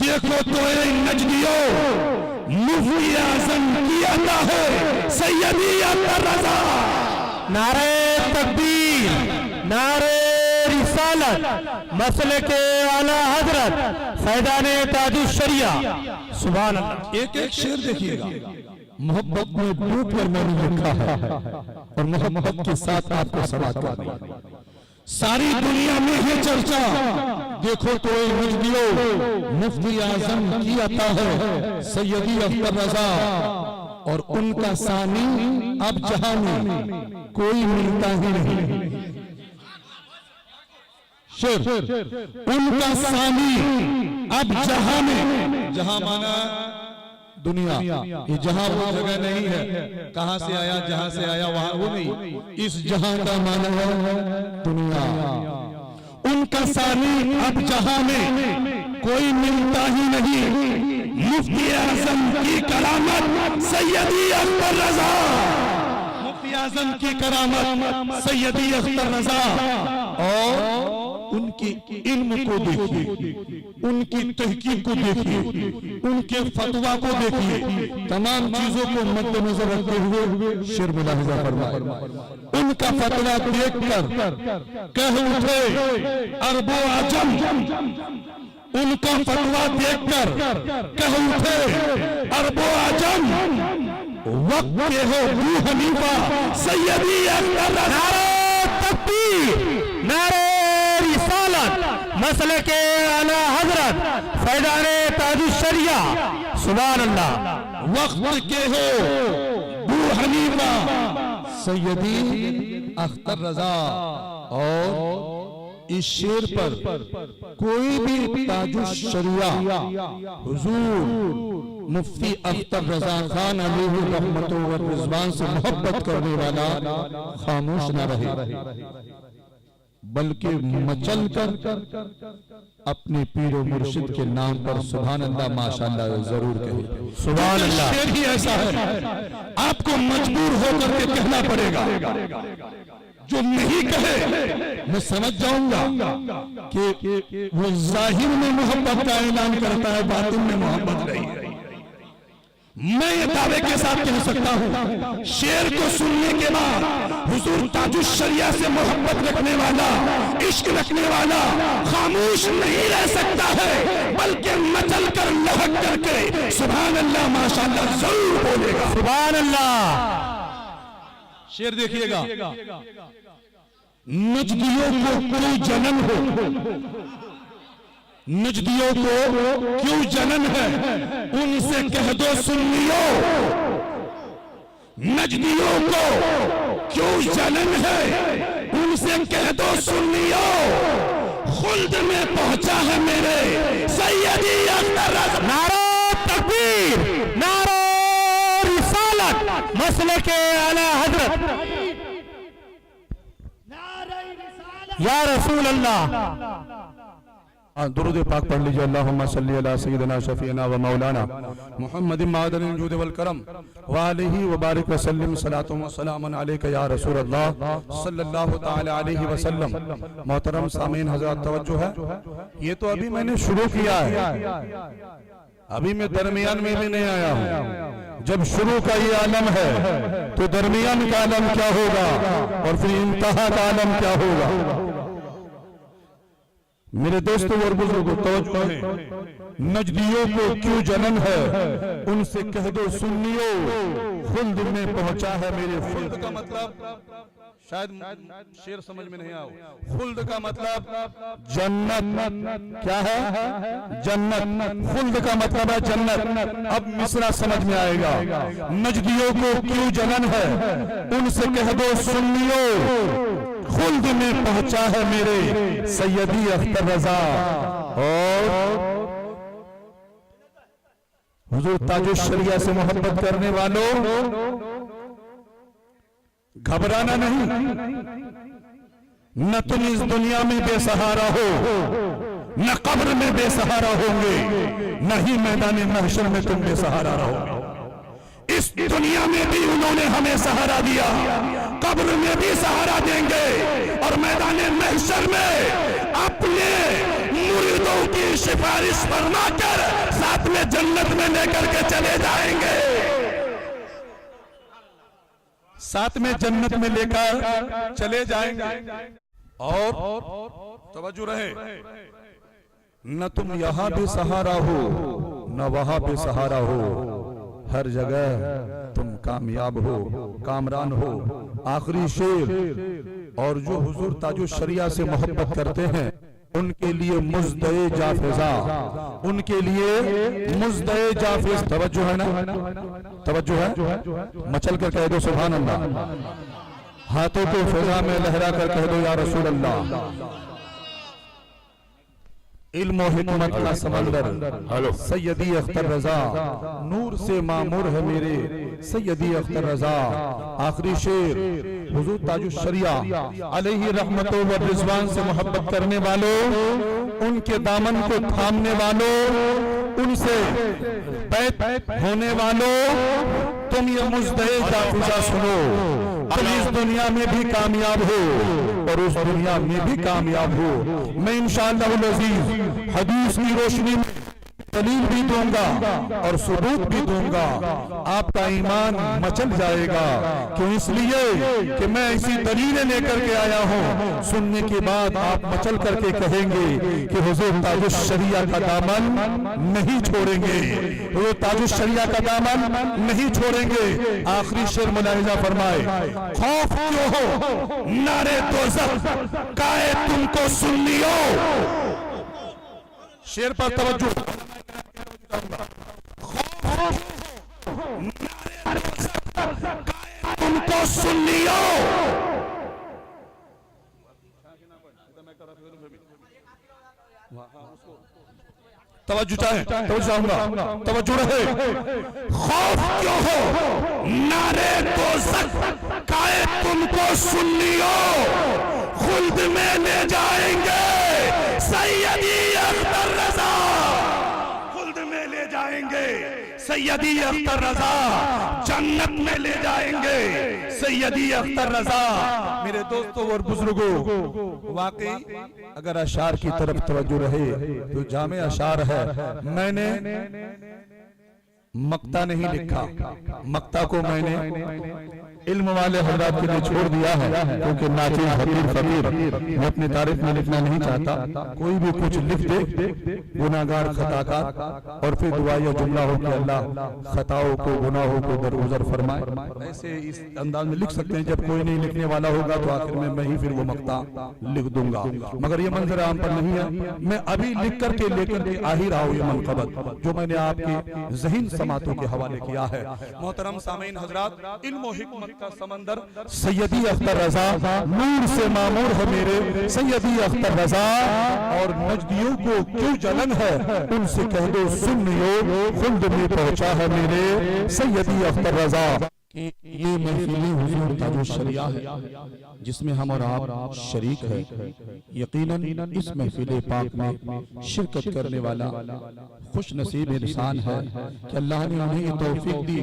देखो तो ए नजदियो, मुफ्ती आज़म की अता है सैयदी अख्तर रजा। नारे तकबीर, नारे रिसालत, मसले के आला हजरत फैज़ान ताजुश्शरिया, सुभान अल्लाह। एक एक शेर देखिएगा, मोहब्बत में डूब कर मैंने लिखा है और मोहब्बत के साथ आपको समात करनी है। सारी दुनिया में है चर्चा, देखो तो ए नजदियो, मुफ्ती आज़म की अता है सैयदी अख्तर रजा। और उनका सानी अब जहां में कोई मिलता ही नहीं। शेर, उनका सानी अब जहां में, जहां माना दुनिया, ये जहां वो जगह नहीं है, कहां से आया, जहां से आया वहां वो नहीं, इस जहां का माना है दुनिया। उनका सानी अब जहां में कोई मिलता ही नहीं। मुफ्ती आज़म की करामत सैयदी अख्तर रजा, मुफ्ती आज़म की करामत सैयदी अख्तर रजा। और उनकी इल्म को देखिए, उनकी तहकीक को देखिए, उनके फतवा को देखिए, तमाम चीजों को मद्देनजर रखते हुए शेर मुलाहिजा फरमाए। उनका फतवा देखकर कह उठे अरबो आजम, उनका फतवा देखकर कह उठे अरबो आजम, वक्त के हो अबू हनीफा सैयदी अकबर। नारे तकबीर, नारे रिसालत, मसले के आला हजरत फैजाने ताजुश्शरिया, सुभान अल्लाह। वक्त के हो अबू हनीफा सैयदी अख्तर रजा। और इस शेर पर कोई भी ताजुश्शरिया हुजूर मुफ्ती अख्तर रजा खान अलैहि रहमतुल्लाह व रिज़वान से मोहब्बत करने वाला खामोश न रहे, बल्कि मचल कर अपने पीर मुर्शिद के नाम पर सुभान अल्लाह माशाअल्लाह जरूर कहे। सुभान अल्लाह। शेर ही ऐसा है, आपको मजबूर होकर के कहना पड़ेगा। जो नहीं कहे मैं समझ जाऊंगा कि वो जाहिर में मोहब्बत का ऐलान करता है, बातिन में मोहब्बत नहीं है। मैं ये दावे के साथ कह सकता हूँ, शेर को सुनने के बाद हुजूर ताजुश्शरिया से मोहब्बत रखने वाला, इश्क रखने वाला खामोश नहीं रह सकता है, बल्कि मचल कर लहक करके सुभान अल्लाह माशाअल्लाह जरूर बोलेगा। सुभान अल्लाह। शेर देखिएगा। नजदियों को क्यों जलन हो, नजदियों को क्यों जलन है, उनसे कह दो सुन्नियों। नजदियों को क्यों जलन है, उनसे कह दो सुन्नियों। खुल्द में पहुंचा है मेरे सैयदी अख्तर रज़ा। नारा तकबीर, नारा रिसालत, मसले के आला हजरत या रसूल अल्लाह। दुरूद पाक पढ़ लीजिए। अल्लाहुम्मा सल्ली अला सय्यिदिना शफीना व मौलाना मुहम्मदिन मादनिल जूद वल करम व आलिहि व बारिक व सल्लिम सलातु व सलामुन अलैका या रसूल अल्लाह सल्लल्लाहु तआला अलैहि वसल्लम। मोहतरम सामीन हज़रात तवज्जो है, ये तो अभी मैंने शुरू किया है, अभी मैं दरमियान में भी नहीं आया हूँ। जब शुरू का ये आलम है तो दरमियान का आलम क्या होगा और फिर इंतहा का आलम क्या होगा। मेरे दोस्तों और बुजुर्गों तवज्जो है, नजदियों को क्यों जलन है, उनसे कह दो सुन्नियों। खुल्द में पहुंचा है मेरे। खुल्द का मतलब शायद शेर समझ में नहीं आओ। खुल्द का मतलब जन्नत। क्या है? जन्नत। खुल्द का मतलब है जन्नत। अब मिसरा समझ में आएगा। नजदियों को क्यों जलन है, उनसे कह दो सुन्नियों। खुल्द में पहुंचा है मेरे सैयदी अख्तर रजा। और हुजूर ताजुश्शरिया से मोहब्बत करने वालों, घबराना नहीं। न तुम इस दुनिया में बेसहारा हो, न कब्र में बेसहारा होंगे, न ही मैदान महशर में तुम बेसहारा रहोगे। इस दुनिया में भी उन्होंने हमें सहारा दिया, कब्र में भी सहारा देंगे, और मैदान महशर में अपने मुरीदों की सिफारिश फरमाकर साथ में जन्नत में लेकर के चले जाएंगे। साथ में जन्नत में लेकर चले जाएंगे। और तवज्जो रहे, न तुम यहां भी सहारा हो, न वहां भी सहारा हो, हर जगह तुम कामयाब हो, कामरान हो। आखिरी शेर। और जो हुजूर ताजुश्शरिया से मोहब्बत करते हैं उनके लिए मुज़्दए जाफिज़ा, उनके लिए मुज़्दए जाफिज़। तवज्जो है ना? तवज्जो है? मचल कर कह दो सुभान अल्लाह। हाथों को फिजा में लहरा कर कह दो या रसूल अल्लाह। इल्म और हिकमत का समंदर सैयदी अख्तर रजा, नूर से मामूर है मेरे सैयदी अख्तर रजा। आखिरी शेर। हुजूर ताजुश्शरिया अलैहि रहमतुल्लाह व रिज़वान से मोहब्बत करने वालों, उनके दामन को थामने वालों, उनसे बैत होने वालों, तुम ये मुज़्दए जाफिज़ा सुनो। अब इस दुनिया में भी कामयाब हो और उस दुनिया में भी कामयाब हो। मैं इंशाअल्लाह अज़ीज हदीस की रोशनी में दलील भी दूंगा और सबूत भी दूंगा, आपका ईमान मचल जाएगा। क्यों? इसलिए कि मैं ऐसी दलीलें लेकर के आया हूँ, सुनने के बाद आप मचल करके कहेंगे कि हुज़ूर ताजुश शरिया का दामन नहीं छोड़ेंगे, हुज़ूर ताजुश शरिया का दामन नहीं छोड़ेंगे। आखिरी शेर मुलाहिजा फरमाए, खौफ क्यों हो नारे दोज़ख काए तुमको सुन्नियों। शेर पर तवज्जो, तुमको सुन्नियों। तवज्जो चाहे तवज्जो रहे। खौफ क्यों हो नारे दोज़ख काए तुमको सुन्नियों, खुल्द में ले जाएंगे सैयदी अख्तर रज़ा, खुल्द में ले जाएंगे सैयदी अख्तर रज़ा, जन्नत में ले जाएंगे सैयदी अख्तर रज़ा। मेरे दोस्तों और बुजुर्गों, वाकई अगर अशार की तरफ तवज्जो रहे तो जामे अशार है। मैंने मक्ता नहीं लिखा, मक्ता को मैंने इल्म वाले हजरात के लिए छोड़ दिया है, क्योंकि नाचिल फकीर फकीर मैं अपनी तारीफ में लिखना नहीं चाहता। कोई भी कुछ लिख दे गुनाहगार खताकार, और फिर दुआ या जुमला हो कि अल्लाह खताओं को गुनाहों को दरगुजर फरमाए, ऐसे इस अंदाज में लिख सकते हैं। जब कोई नहीं लिखने वाला होगा तो आखिर में मैं ही फिर वो मक्ता लिख दूंगा, मगर ये मंजर आम पर नहीं है। मैं अभी लिख करके लेकर के आ ही रहा हूँ ये मनकबत जो मैंने आपके ज़हीन समातों के हवाले किया है। मोहतरम सामीन हजरात, इल्म और हिकमत का समंदर सैयदी अख्तर रज़ा, नूर से मामूर है मेरे सैयदी अख्तर रज़ा, और नजदियों को क्यों जलन है उनसे कह दो सुन्नियों, खुल्द में पहुंचा है मेरे सैयदी अख्तर रज़ा। ये महफिल हुजूर ताजुश शरिया है जिसमें हम और आप शरीक है। यकीनन इस महफिल पाक में शिरकत करने वाला खुश नसीब इंसान है कि अल्लाह ने उन्हें ये तौफीक दी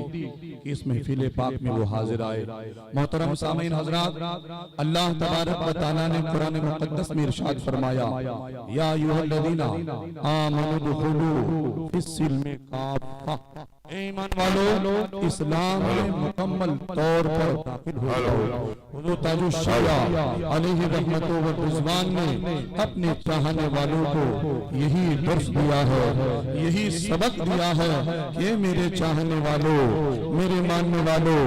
कि इस महफिल पाक में वो हाजिर आए। मोहतरम सामीन हजरात, अल्लाह तबारक व तआला ने कुरान मुक़द्दस में इरशाद फरमाया, या अय्युहल्लज़ीना आमनू दुखुलू फिस्सिल्मि काफ़ा, ईमान वालों इस्लाम में मुकम्मल तौर पर दाखिल हो जाओ। हुज़ूर ताजुश शरिया अलैहि रहमतु व रिज़वान ने अपने चाहने वालों को यही दर्स दिया है, यही सबक दिया है कि मेरे चाहने वालों, मेरे मानने वालों,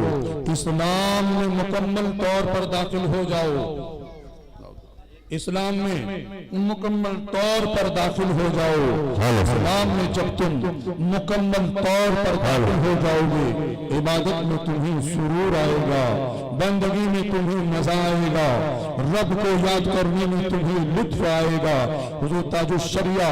इस्लाम में मुकम्मल तौर पर दाखिल हो जाओ, इस्लाम में मुकम्मल तौर पर दाखिल हो जाओ। इस्लाम में जब तुम मुकम्मल तौर पर दाखिल हो जाओगे, इबादत में तुम्हें सुरूर आएगा, बंदगी में तुम्हें मजा आएगा, रब को याद करने में तुम्हें लुत्फ आएगा। हुज़ूर ताजुश शरिया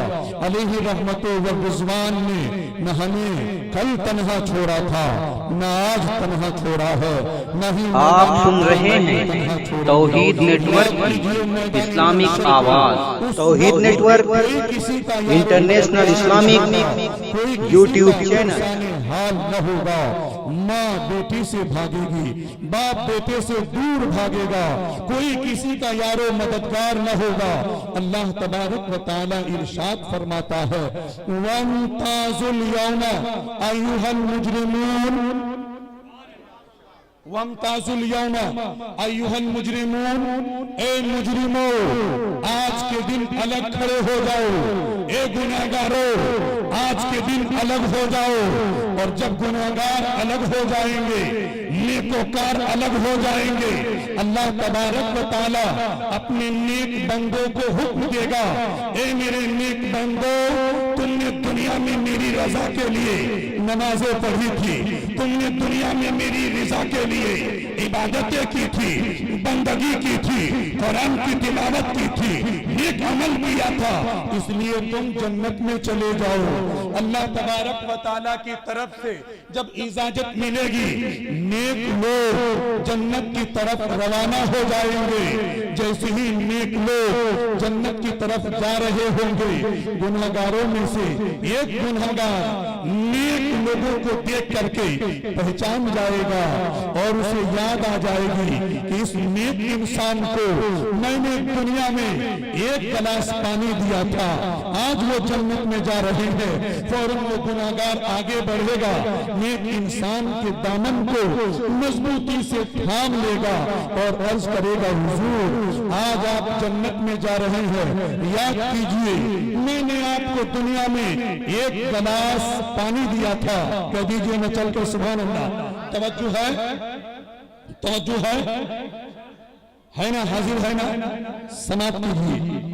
अलैहि रहमतु व रिज़वान ने न हमें कल तन्हा छोड़ा था, न आज तन्हा छोड़ा है, न ही आप सुन रहे हैं तौहीद नेटवर्क इस्लामिक आवाज, Tauheed network international Islamic YouTube channel. हाल न होगा, माँ बेटी से भागेगी, बाप बेटे से दूर भागेगा, कोई किसी का यारो मददगार न होगा। अल्लाह तबारक व तआला इरशाद फरमाता है, वमताजुल यौमा अय्युहल मुजरिमून, वमताजुल यौमा अय्युहल मुजरिमून, ए मुजरिमो आज के दिन अलग खड़े हो जाओ, ए गुनाहगारो आज के दिन अलग हो जाओ। और जब गुनाहगार अलग हो जाएंगे, नेकोकार अलग हो जाएंगे, अल्लाह तबारक व तआला अपने नेक बंदों को हुक्म देगा, ए मेरे नेक बंदो, तुमने दुनिया में मेरी रजा के लिए नमाजें पढ़ी थी, तुमने दुनिया में मेरी रजा के लिए इबादतें की थी, बंदगी की थी, कुरान की तिलावत की थी, नेक अमल किया था, इसलिए तुम जन्नत में चले जाओ। अल्लाह तबारक व तआला की तरफ से जब इजाजत मिलेगी, नेक लोग जन्नत की तरफ रवाना हो जाएंगे। जैसे ही नेक लोग जन्नत की तरफ जा रहे होंगे, गुनहगारों में से एक गुनहगार नेक लोगों को देख करके पहचान जाएगा और उसे याद याद आ जाएगी कि इस नेक इंसान को मैंने दुनिया में एक गिलास पानी दिया था, आज वो जन्नत में जा रहे हैं। फौरन वो गुनाहगार आगे बढ़ेगा, नेक इंसान के दामन को मजबूती से थाम लेगा और अर्ज करेगा, हुजूर आज आप जन्नत में जा रहे हैं, याद कीजिए मैंने आपको दुनिया में एक गिलास पानी दिया था। कह दीजिए मैं चल कर सुभान अल्लाह। तवज्जो है ना, हाजिर है ना, समाप्त कीजिए।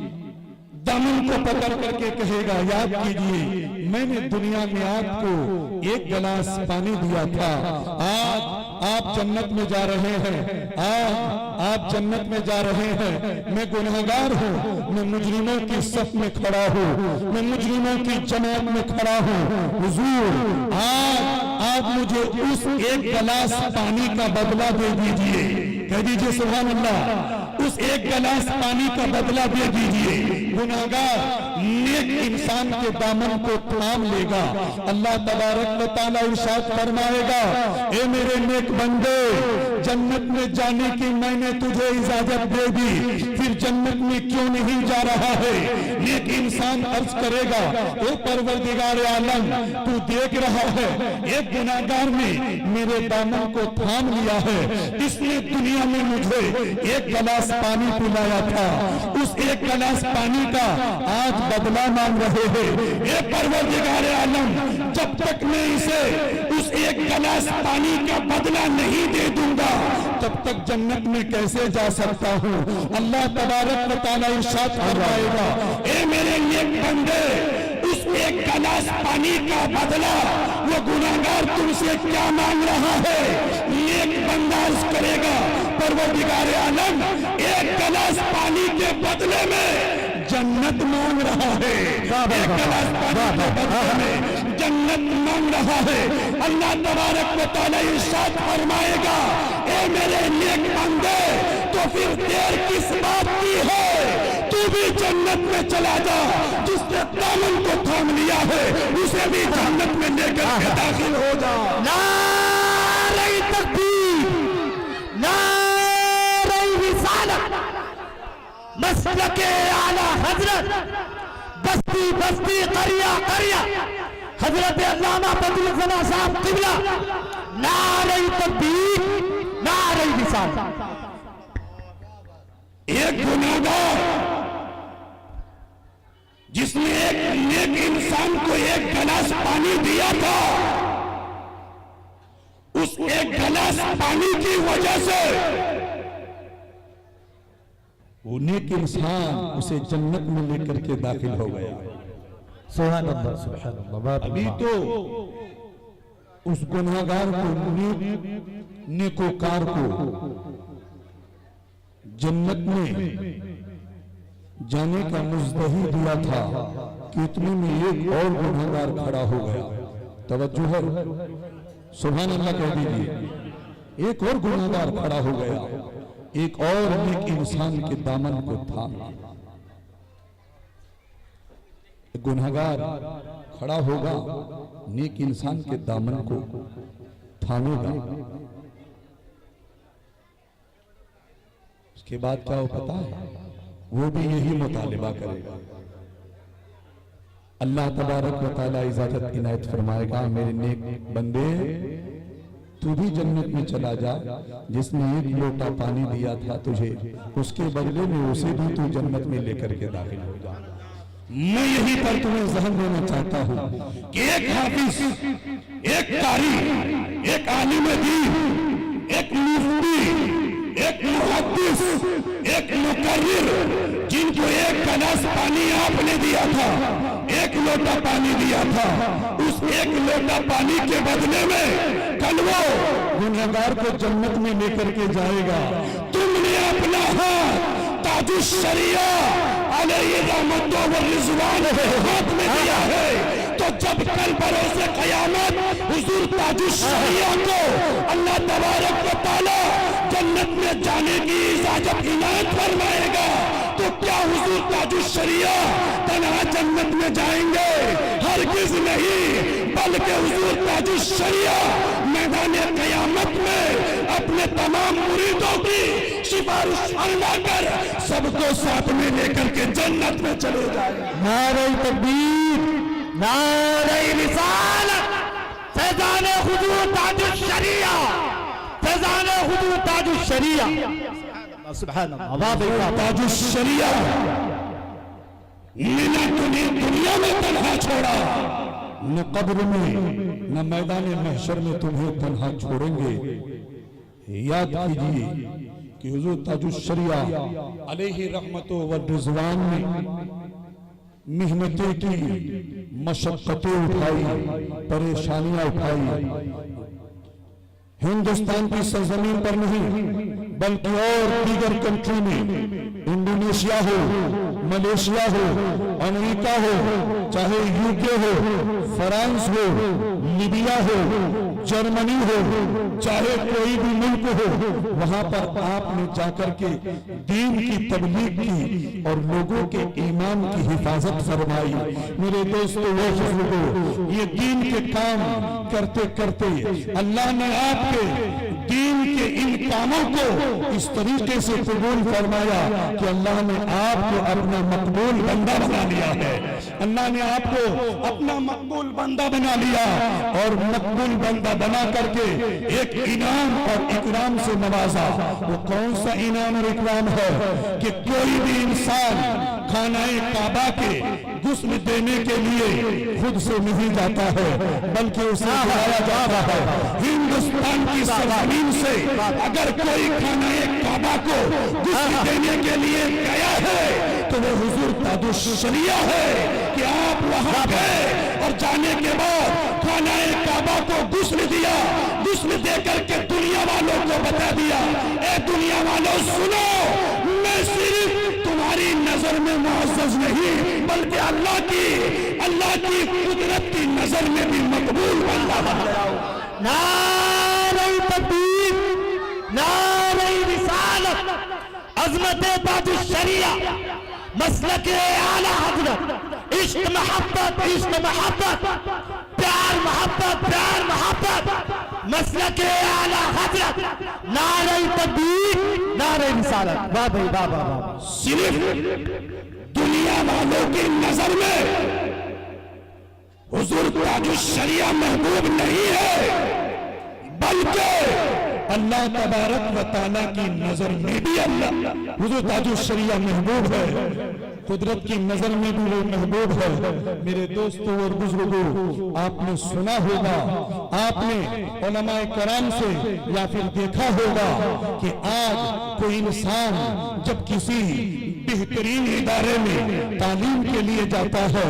दामन को पकड़ करके कहेगा, याद कीजिए मैंने दुनिया में आपको एक गिलास पानी दिया था, आज आप जन्नत में जा रहे हैं, आज आप जन्नत में जा रहे हैं। मैं गुनहगार हूँ, मैं मुजरिमों की सफ में खड़ा हूँ, मैं मुजरिमों की जमात में खड़ा हूँ। हुजूर आज आप मुझे उस एक गिलास पानी का बदला दे दीजिए। कह दीजिए सुभान अल्लाह, उस एक गिलास पानी का बदला दे दीजिए। गुनाहगार नेक इंसान के दामन को थाम लेगा। अल्लाह तबारक व तआला इरशाद फरमाएगा, ए मेरे नेक बंदे, जन्नत में जाने की मैंने तुझे इजाजत दे दी, फिर जन्नत में क्यों नहीं जा रहा है? नेक इंसान अर्ज करेगा, ओ परवरदिगार आलम, तू देख रहा है एक गुनाहगार ने मेरे दामन को थाम लिया है, इसने दुनिया में मुझे एक गिलास पानी पिलाया था, उस एक गिलास पानी का आज बदला मांग रहे हैं। ये परवरदिगार आलम, जब तक मैं इसे उस एक गिलास पानी का बदला नहीं दे दूंगा, तब तक जन्नत में कैसे जा सकता हूँ? अल्लाह तबारक व तआला इरशाद फरमाएगा, ए मेरे नेक बंदे, उस एक गिलास पानी का बदला वो गुनाहगार तुमसे क्या मांग रहा है? नेक बंदा अर्ज करेगा, परवरदिगार आलम, एक गिलास पानी के बदले में जन्नत मांग रहा है, एक गिलास पानी के बदले में जन्नत मांग रहा है। अल्लाह तबारक व तआला इरशाद फरमाएगा, ए मेरे नेक बंदे, तो फिर देर किस बात की है? तू भी जन्नत में चला जा, जिसने दामन को थाम लिया है उसे भी जन्नत में लेकर के दाखिल हो जा। नारे तकबीर, नारे रिसालत, मसलके आला हजरत, बस्ती बस्ती करिया करिया, हजरत अल्लामा बदरुल ज़मा साहब क़िबला, नारे तकबीर, नारे रिसालत। एक गुनाहगार जिसने एक नेक इंसान को एक गिलास पानी दिया था, उस एक गिलास पानी की वजह से वो नेक इंसान उसे जन्नत में लेकर के दाखिल हो गया। सुभान अल्लाह, सुभान अल्लाह। अभी तो उस गुनाहगार को, नेकोकार को जन्नत में जाने का मुज़दही दिया था कि इतने में एक और गुनाहगार खड़ा हो गया। तवज्जो है, सुभान अल्लाह कह दीजिए। एक और गुनाहगार खड़ा हो गया, एक और नेक इंसान के दामन को थाम लिया। गुनाहगार खड़ा होगा, नेक इंसान के दामन को थामेगा। उसके बाद क्या हो पता है? वो भी यही मुतालिबा करेगा। अल्लाह तबारक व तआला इजाजत इनायत फरमाएगा, मेरे नेक बंदे, तू भी जन्नत में चला जा, जिसने एक लोटा पानी दिया था तुझे, उसके बदले में उसे भी तू जन्नत में लेकर के दाखिल हो जा। मैं यही पर तुम्हें ज़हन देना चाहता हूँ कि एक हाफिज, एक कारी, एक आलिम दीन, एक मुफ्ती, एक मुहद्दिस, एक मुकर्रिर, जिनको एक गिलास पानी आपने दिया था, एक लोटा पानी दिया था, उस एक लोटा पानी के बदले में कल वो गुनहगार को जन्नत में लेकर के जाएगा। तुमने अपना हाथ ताजुश शरिया अलैहि रहमतुल्लाह व रिज़वान हाथ में दिया है, तो जब कल बरोज़े क़यामत हुजूर ताजुश शरिया को अल्लाह तबारक व तआला जन्नत में जाने की इजाजत इनायत फरमाएगा, तो क्या हुजूर ताजुश शरिया तन्हा जन्नत में जाएंगे? हरगिज़ नहीं, बल्कि हुजूर ताजुश शरिया मैदान क़यामत में अपने तमाम मुरीदों की सिफारिश फरमाकर सबको साथ में लेकर के जन्नत में चले जाए। नारे तकबीर, नारे रिसालत, फैजान हुजूर ताजुश शरिया, फैजान हुजूर ताजुश शरिया, सुभान अल्लाह, ताजुश शरिया मैंने तुम्हें दुनिया में तन्हा छोड़ा, न कब्र में न मैदान महशर में तुम्हें तन्हा छोड़ेंगे। याद कीजिए कि हुजूर ताजुश शरिया अलैहि रहमतो व रिजवान ने मेहनतें की, मशक्कतें उठाई, परेशानियां उठाई। हिंदुस्तान की सरजमीन पर नहीं बल्कि और दीगर कंट्री में, इंडोनेशिया हो, मलेशिया हो, अमेरिका हो, चाहे यूके हो, फ्रांस हो, लीबिया हो, जर्मनी हो, चाहे कोई भी मुल्क हो, वहां पर आपने जाकर के दीन की तबलीग की और लोगों के ईमान की हिफाजत फरमाई। मेरे दोस्तों वो बुजुर्गों, ये दीन के काम करते करते अल्लाह ने आपके दीन के इन कामों को इस तरीके से कबूल फरमाया कि अल्लाह ने आपको अपना मकबूल बंदा बना लिया है। अल्लाह ने आपको अपना मकबूल बंदा बना लिया और मकबूल बंदा बना करके एक इनाम और इकराम से नवाजा। वो कौन सा इनाम और इकराम है कि कोई भी इंसान खानाए काबा के गुस्ल देने के लिए खुद से नहीं जाता है, बल्कि उसे बुलाया जाता है। हिंदुस्तान की सरजमीन से अगर कोई खानाए काबा को गुस्ल देने के लिए गया है तो वो हुजूर ताजुश शरिया है कि आप वहां गए और जाने के बाद खानाए काबा को गुस्ल दिया, गुस्ल देकर के दुनिया वालों को बता दिया, ए दुनिया वालों सुनो, मैं सिर्फ तुम्हारी नजर में मुअज़्ज़ज़ नहीं बल्कि अल्लाह की कुदरत की नजर में भी मकबूल बंदा बन गया हूं। नारे तकबीर, नारे रिसालत, अज़मत ताजुश शरिया, मसलक आला हज़रत, इश्क मोहब्बत, इश्क मोहब्बत, प्यार मोहब्बत, प्यार मोहब्बत, मसलक आला हज़रत, नारे तकबीर, नारे रिसालत। वाह भाई वाह वाह वाह। सिर्फ दुनिया वालों की नजर में हुजूर ताजुश शरिया महबूब नहीं है, बल्कि अल्लाह तबारक व तआला की नजर में भी अल्लाह हुजूर ताजुश शरिया महबूब है, कुदरत की नजर में भी वो महबूब है। मेरे दोस्तों और बुजुर्गों, आपने सुना होगा, आपने उलमाए कराम से या फिर देखा होगा कि आज कोई इंसान जब किसी बेहतरीन इदारे में तालीम के लिए जाता है,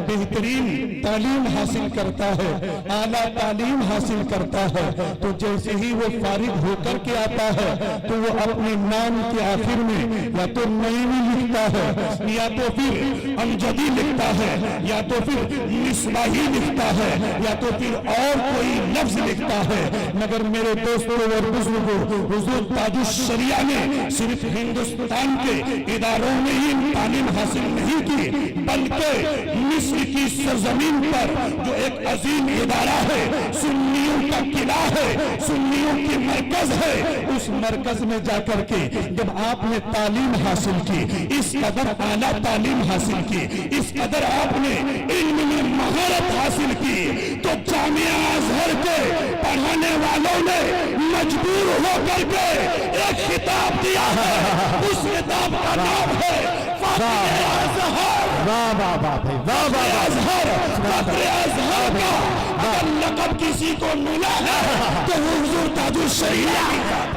बेहतरीन तालीम हासिल करता है, आला तालीम हासिल करता है, तो जैसे ही वो फारिग होकर के आता है तो वो अपने नाम के आखिर में या तो नईमी लिखता है, या तो फिर अमजदी लिखता है, या तो फिर मिसबाही लिखता है, या तो फिर और कोई लफ्ज लिखता है। मगर मेरे दोस्तों और बुजुर्गों, हुजूर ताजुश शरिया ने सिर्फ हिंदुस्तान के इदारों में ही तालीम हासिल नहीं की, बल्कि मिस्र की सरजमीन पर जो एक अजीम इदारा है, सुन्नियों का किला है, सुन्नियों की मरकज है, उस मरकज में जाकर के जब आपने तालीम हासिल की, इस कदर आला तालीम हासिल की, इस कदर आपने इल्म में महारत हासिल की, तो जामिया अज़हर के पढ़ाने वालों ने मजबूर होकर के एक खिताब दिया है, उस किताब का नाम है फ़ातिह अज़हर। वाह वाह वाह भाई वाह वाह अज़हर। फ़ातिह अज़हर का अगर लक़ब किसी को मिला है तो वो हुजूर ताजुश शरिया।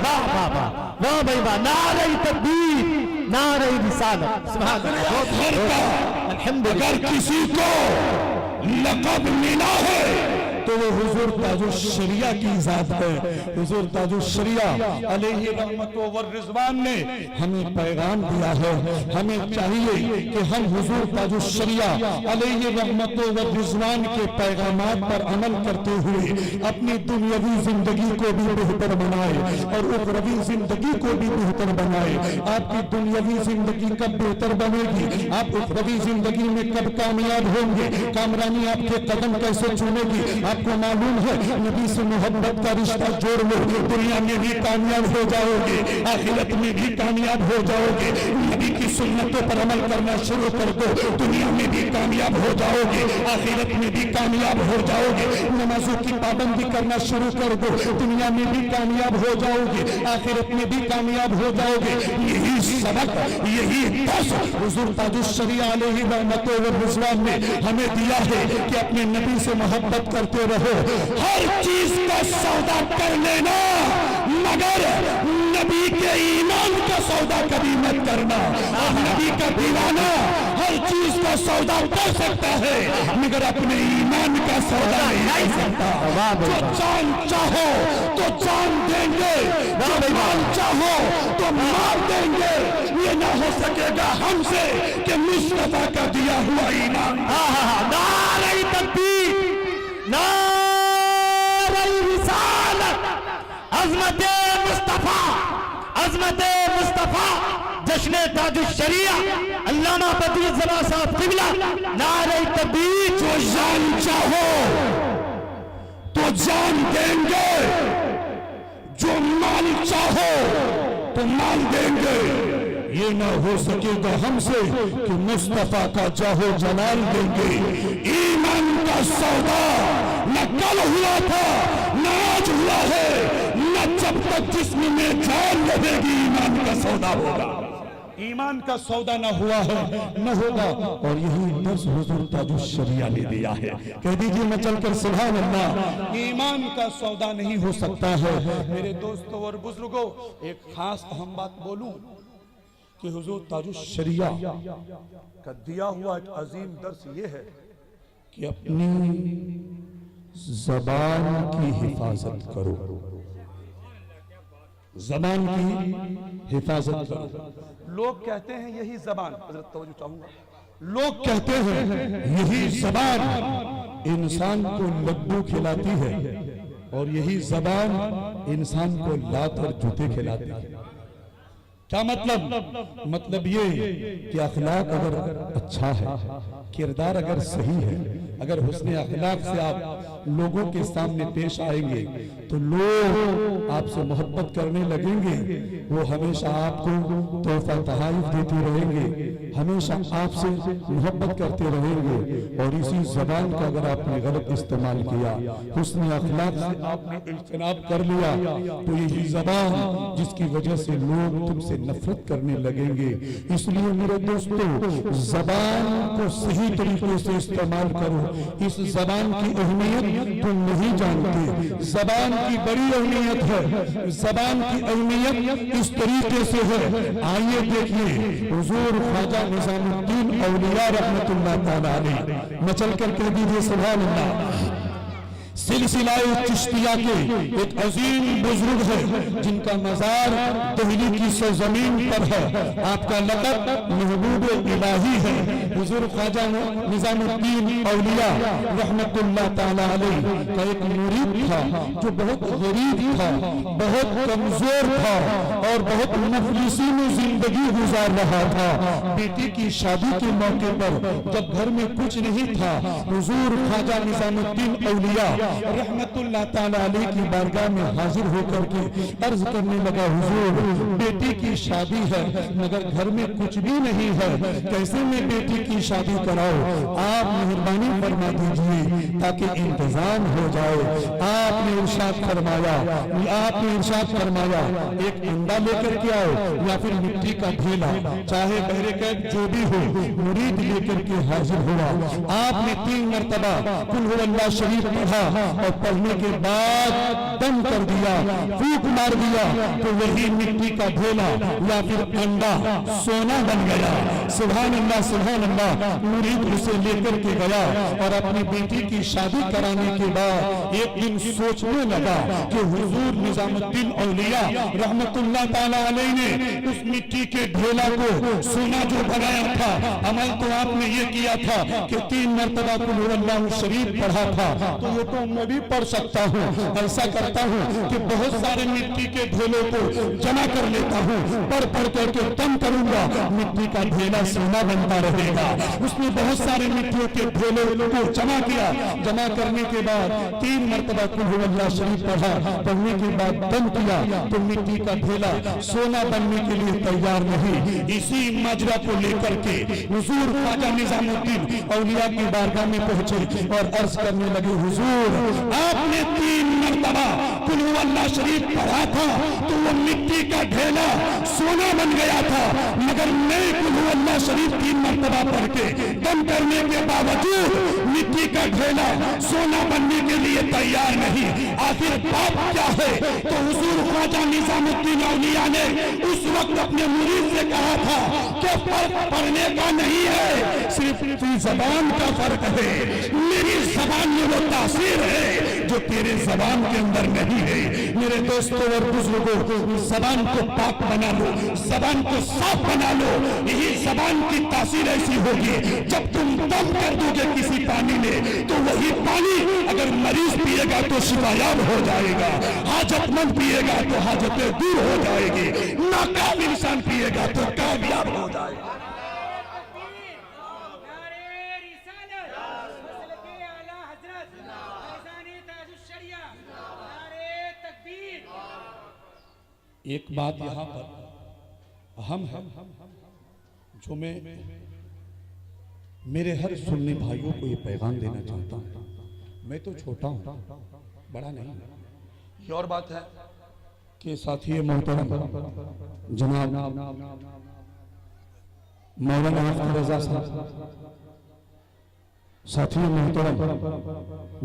वाह वाह वाह वाह भाई वाह। नारे तकबीर, नारे रिसालत, सुभान अल्लाह। अल्हम्दुलिल्लाह। अगर किसी को लक़ब मिला है तो वो हुजूर ताजुश शरिया की ज़ात है। हुजूर ताजुश शरिया अलैहि रहमतो व रिज़वान ने हमें पैगाम दिया है। हमें चाहिए कि हम हुजूर ताजुश शरिया अलैहि रहमतो व रिज़वान के पैगामात पर अमल करते हुए अपनी दुनियावी जिंदगी को भी बेहतर बनाए और उखरवी जिंदगी को भी बेहतर बनाए। आपकी दुनियावी जिंदगी कब बेहतर बनेगी, आप उखरवी जिंदगी में कब कामयाब होंगे, कामरानी आपके कदम कैसे चूमेगी, आपको मालूम है नबी से मोहब्बत का रिश्ता जोड़ लो, दुनिया में भी कामयाब हो जाओगे, आखिरत में भी कामयाब हो जाओगे। नबी की सुन्नतों पर अमल करना शुरू कर दो, दुनिया में भी कामयाब हो जाओगे, आखिरत में भी कामयाब हो जाओगे। नमाजों की पाबंदी करना शुरू कर दो, दुनिया में भी कामयाब हो जाओगे, आखिरत में भी कामयाब हो जाओगे। यही सबक, यही दर्स हुजूर ताजुश्शरीया अलैहि रहमतुल्लाह व रिज़वान ने हमें दिया है कि अपने नबी से मोहब्बत करते रहो। हर चीज का सौदा कर लेना, मगर नबी के ईमान का सौदा कभी मत करना। और नबी का दीवाना हर चीज का सौदा कर सकता है, मगर अपने ईमान का सौदा नहीं कर सकता। जो जान चाहो तो जान देंगे, जो माल चाहो तो मार देंगे, ये ना हो सकेगा हमसे कि मुस्तफा का दिया हुआ ईमान। नारे तकबीर, नारे रिसालत, अज़मत मुस्तफा, अज़मत मुस्तफा, जश्न ताजुश्शरीया अल्लामा बदरुद्दीन साहब क़िबला, नारे तकबीर। जो जान चाहो तो जान देंगे, जो माल चाहो तो माल देंगे, ये ना हो सकेगा हमसे कि मुस्तफा का चाहो जलाल देंगे। ईमान का सौदा न कल हुआ था, न आज हुआ है, न जब तक जिस्म में जान रहेगी ईमान का सौदा होगा। ईमान का सौदा न हुआ है, न होगा। और यही दर्स हुजूर ताजुश्शरीया ने दिया है। कह दीजिए मैं चलकर सुभान अल्लाह। ईमान का सौदा नहीं हो सकता है। मेरे दोस्तों और बुजुर्गों, एक खास अहम बात बोलूं कि हुजूर ताजुश्शरीया का दिया हुआ एक अजीम दर्स ये है कि अपनी ज़बान की हिफाजत करो, ज़बान की हिफाजत करो। लोग कहते हैं यही ज़बान, हज़रत तवज्जो चाहूंगा, लोग कहते हैं यही ज़बान इंसान को लड्डू खिलाती है और यही ज़बान इंसान को लात और जूते खिलाती है। क्या मतलब ये कि अखलाक अगर अच्छा है, किरदार अगर सही है, अगर हुस्न अखलाक से आप लोगों के सामने पेश आएंगे तो लोग आपसे मोहब्बत करने लगेंगे, वो हमेशा आपको तोहफा तहाइफ देते रहेंगे, हमेशा आपसे मोहब्बत करते रहेंगे। और इसी जबान का अगर आपने गलत इस्तेमाल किया, हुस्न अखलाक से आपने इज्तनाब कर लिया, तो यही जबान जिसकी वजह से लोग तुमसे नफरत करने लगेंगे। इसलिए मेरे दोस्तों, जबान को सही तरीके से इस्तेमाल करो। इस जबान की अहमियत तुम नहीं जानते, जबान की बड़ी अहमियत है। जबान की अहमियत इस तरीके से है, आइए देखिए हुजूर ख्वाजा निजामुद्दीन औलिया रहमतुल्लाह ताला अलैह, मचल कर कह दीजिए सुभान अल्लाह। सिलसिलाए चिश्तिया के एक अजीम बुजुर्ग है जिनका मजार दिल्ली की सरजमीन पर है, आपका लक़ब महबूब इलाही है। हुजूर ख्वाजा निजामुद्दीन औलिया रहमतुल्लाह ताला अलैह का एक मुरीद था जो बहुत गरीब था, बहुत कमजोर था और बहुत मुफलिसी में जिंदगी गुजार रहा था। बेटी की शादी के मौके पर जब घर में कुछ नहीं था, हुजूर ख्वाजा निजामुद्दीन औलिया रहमतुल्लाह ताला अलैह की बारगाह में हाजिर होकर के अर्ज करने लगा, हुजूर बेटी की शादी है मगर घर में कुछ भी नहीं है, कैसे मैं बेटी की शादी कराऊं? आप मेहरबानी फरमा दीजिए ताकि इंतजाम हो जाए। आपने इरशाद फरमाया एक अंडा लेकर के आओ या फिर मिट्टी का ढेला, चाहे बहरे कैद जो भी हो, मुरीद लेकर के हाजिर हुआ। आपने 3 मरतबा कुल हुवल्लाह शरीफ पढ़ा और पढ़ने के बाद दम कर दिया, फूंक मार दिया, तो वही मिट्टी का ढेला या फिर अंडा सोना बन गया। सुभान अल्लाह, सुभान अल्लाह। मुरीद उसे लेकर के गया और अपनी बेटी की शादी कराने के बाद एक दिन सोचने लगा कि हुजूर निजामुद्दीन औलिया रहमतुल्लाह ताला अलैह ने उस मिट्टी के ढेला को सोना जो बनाया था, अमल तो आपने ये किया था कि 3 मरतबा कुल हुवल्लाहु शरीफ पढ़ा था, तो ये तो मैं भी पढ़ सकता हूँ। ऐसा करता हूँ कि बहुत सारे मिट्टी के ढेलों को जमा कर लेता हूँ, पढ़ करके दम करूंगा, मिट्टी का ढेला सोना बनता रहेगा। उसने बहुत सारे मिट्टियों के ढेलों को जमा किया। जमा करने के बाद 3 मरतबा कुल हुवल्लाह शरीफ पढ़ा। पढ़ने के बाद दम किया तो मिट्टी का ढेला सोना बनने के लिए तैयार नहीं। इसी माजरा को लेकर के हुजूर ख्वाजा निजामुद्दीन औलिया की बारगाह में पहुंचे और अर्ज करने लगे, हुजूर आपने 3 मरतबा कुल हुवल्लाह शरीफ पढ़ा था तो वो मिट्टी का ढेला सोना बन गया था, मगर मैं कुल हुवल्लाह शरीफ 3 मरतबा पढ़ के दम करने के बावजूद मिट्टी का ढेला सोना बनने के लिए तैयार नहीं। आखिर बात क्या है? तो हुजूर ख्वाजा निजामुद्दीन औलिया ने उस वक्त अपने मुरीद से कहा था कि फर्क पढ़ने का नहीं है, सिर्फ जबान का फर्क है। मेरी जबान में वो तासीर है जो तेरे जबान के अंदर नहीं है। मेरे दोस्तों और बुजुर्गों, जबान को पाक बना लो, जबान को साफ बना लो। यही जबान की तासीर ऐसी होगी, जब तुम दम कर दोगे किसी पानी में तो वही पानी अगर मरीज पिएगा तो शिफायाब हो जाएगा, हाजतमंद पिएगा तो हाजतें दूर हो जाएगी, नाकाम इंसान पिएगा तो कामयाब हो जाएगा। एक बात यहाँ पर अहम है जो मैं मेरे हर सुन्नी भाइयों को ये पैगाम देना चाहता हूँ। मैं तो छोटा हूँ, बड़ा नहीं। ये और बात है कि साथी मोहतरम जनाब मौलाना हाफिज रजा साहब, साथी मोहतरम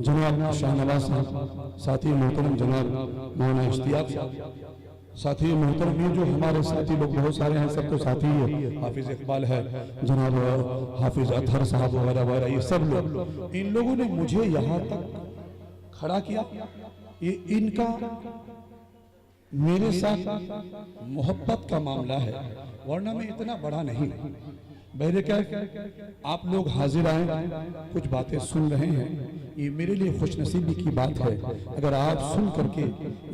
जनाब शाहनवाज साहब, साथी मोहतरम जनाब मौलाना इश्तियाक साहब, साथी मोहतरम ये जो हमारे साथी लोग बहुत सारे हैं, सब तो साथी है। हाफिज इकबाल है, जनाब हाफिज अतहर साहब वगैरह वगैरह, ये सब लोग, इन लोगों ने मुझे यहाँ तक खड़ा किया। ये इनका मेरे साथ मोहब्बत का मामला है, वरना मैं इतना बड़ा नहीं। बहरे क्या आप लोग हाजिर आए, कुछ बातें सुन रहे हैं, ये मेरे लिए खुशनसीबी की बात है। अगर आप सुन करके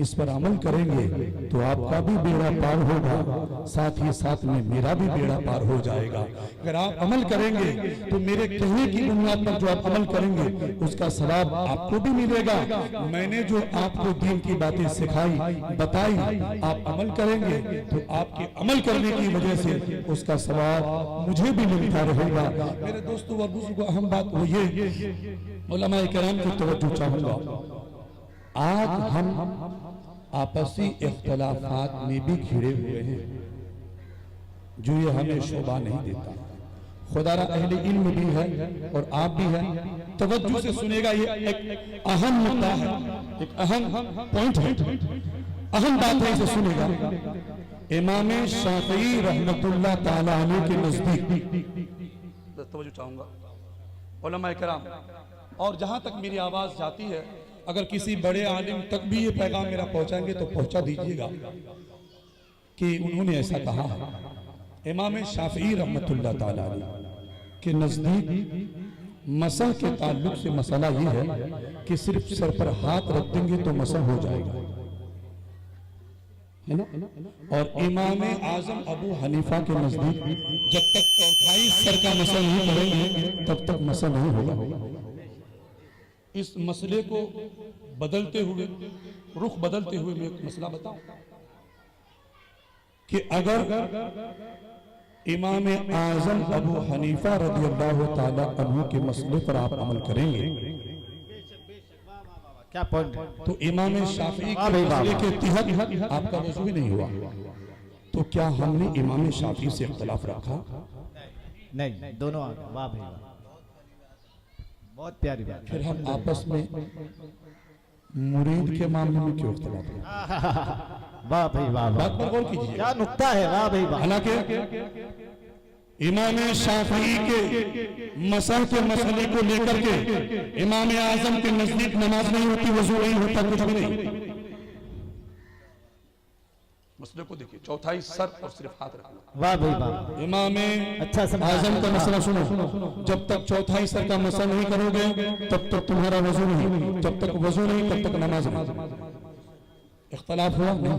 इस पर अमल करेंगे तो आपका भी बेड़ा पार होगा, साथ ही साथ में मेरा भी बेड़ा पार हो जाएगा। अगर आप अमल करेंगे तो मेरे कहने की बुनियाद पर जो आप अमल करेंगे उसका सवाब आपको भी मिलेगा। मैंने जो आपको दीन की बातें सिखाई बताई, आप अमल करेंगे तो आपके अमल करने की वजह से उसका सवाब मुझे भी मिलता रहेगा। मेरे दोस्तों और बुजुर्गों, अहम बात वो ये उलमाए किराम की तवज्जो चाहूंगा। आज हम आपसी इख्तलाफात में भी घिरे हुए हैं, जो ये हमें शोभा नहीं देता। खुदारा अहले इल्म भी है और आप भी हैं, तवज्जो से सुनेगा। ये एक अहम मुद्दा है, एक अहम पॉइंट है, अहम बात है, इसे सुनेगा। इमाम शाफई रहमतुल्लाह ताला अलैह के नजदीक तवज्जो चाहूंगा उलमाए किराम, और जहां तक मेरी आवाज जाती है, अगर किसी बड़े आलिम तक भी ये पैगाम मेरा पहुंचाएंगे तो पहुंचा दीजिएगा कि उन्होंने ऐसा कहा है। इमाम शाफई रहमतुल्लाह ताला अलैह के नजदीक मसह के ताल्लुक से मसला ये है कि सिर्फ सर पर हाथ रख देंगे तो मसह हो जाएगा, है ना। और इमाम आजम अबू हनीफा के नजदीक जब तक चौथाई सर का मसह नहीं करेंगे तब तक मसह नहीं होगा। इस मसले को बदलते हुए, रुख बदलते हुए मैं एक मसला बताऊं कि अगर इमाम आजम अबू हनीफा रज़ियल्लाहु ताला अन्हु के मसले पर आप अमल करेंगे, क्या पॉइंट, तो इमाम शाफी के मसले के तहत आपका वज़ू ही नहीं हुआ, तो क्या हमने इमाम शाफी से इख्तिलाफ रखा? नहीं, दोनों वाह भाई वाह, बहुत प्यारी बात। फिर हम आपस में मुरीद के मामले में क्यों इख्तिलाफ रखा? वाह भाई वाह, बात पर गौर कीजिए, क्या नुक्ता है, वाह भाई वाह। हालांकि इमाम शाफी के मसह के मसले को लेकर के इमाम आजम के नजदीक नमाज नहीं होती, वजू नहीं होता, कुछ भी नहीं। मसले को देखिए, चौथाई सर और सिर्फ हाथ रखना। वाह भाई वाह, इमाम अच्छा आजम का मसला सुनो, जब तक चौथाई सर का मसला नहीं करोगे तब तक तुम्हारा वजू नहीं, जब तक वजू नहीं तब तक नमाज नहीं। इख्तिलाफ हुआ नहीं,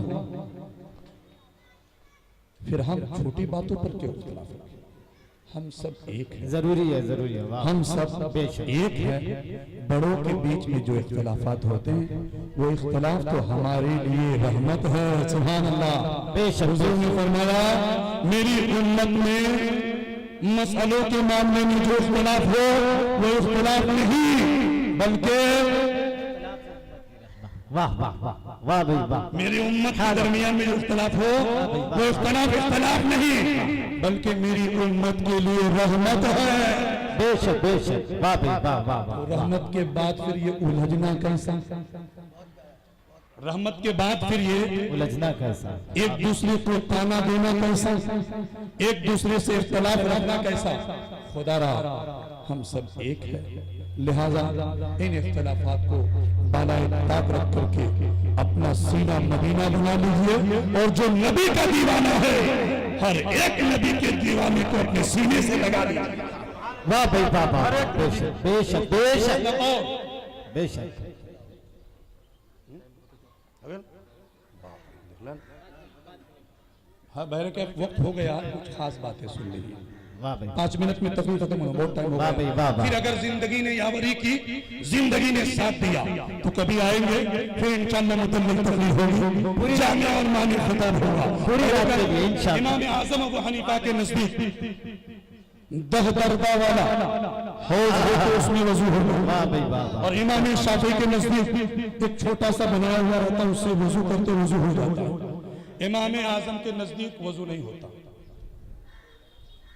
फिर हम छोटी बातों पर क्यों इख्तिलाफ रखें? हम सब एक हैं, जरूरी है, जरूरी है। वाह, हम सब बेशक। एक है। बड़ों के बीच में जो इख्तलाफात होते हैं वो इख्तलाफ तो हमारे लिए रहमत है। सुभान अल्लाह। बेशक। हुजूर ने फरमाया मेरी उम्मत में मसलों के मामले में जो इख्तलाफ हो वो इख्तलाफ नहीं बल्कि वाह वाह वाह वाह भाई वाह। मेरी उम्मत के दरमियान में जो इख्तलाफ हो वो इख्तलाफ नहीं बल्कि मेरी उम्मत के लिए रहमत है। बेशक बेशक। वाह भाई वाह वाह वाह। रहमत के बाद फिर ये उलझना कैसा, रहमत के बाद फिर ये उलझना कैसा, एक दूसरे को ताना देना कैसा, एक दूसरे से इख्तलाफ रखना कैसा। खुदा रहा हम सब एक है, लिहाजा इन इख्तलाफात को बालाए ताक रख करके अपना सीना मदीना बना लीजिए और जो नबी का दीवाना है हर एक नबी के दीवाने को अपने सीने से लगा लीजिए। वाह भाई वाह वाह। बेशक बेशक बेशक बेशक। हाँ बहर के वक्त हो गया, कुछ खास बातें सुन लीजिए। वाह भाई। 5 मिनट में तकलीफ खत्म हो, बहुत टाइम हो वाह भाई गया। वाह वाह। फिर अगर जिंदगी ने यावरी की, जिंदगी ने साथ दिया तो कभी आएंगे फिर इंशाअल्लाह मुकम्मल तकलीफ होगी, जामिया और मानी खिताब होगा पूरी रात के लिए इंशाअल्लाह। इमाम आजम अबू हनीफा के नजदीक दह दरदा वाला हौज हो तो उसमें वजू होगा। वाह भाई वाह वाह। और इमाम शाफी के नजदीक एक छोटा सा बनाया हुआ रहता है, उससे वजू करते वजू हो जाता है। इमाम आजम के नजदीक वजू नहीं होता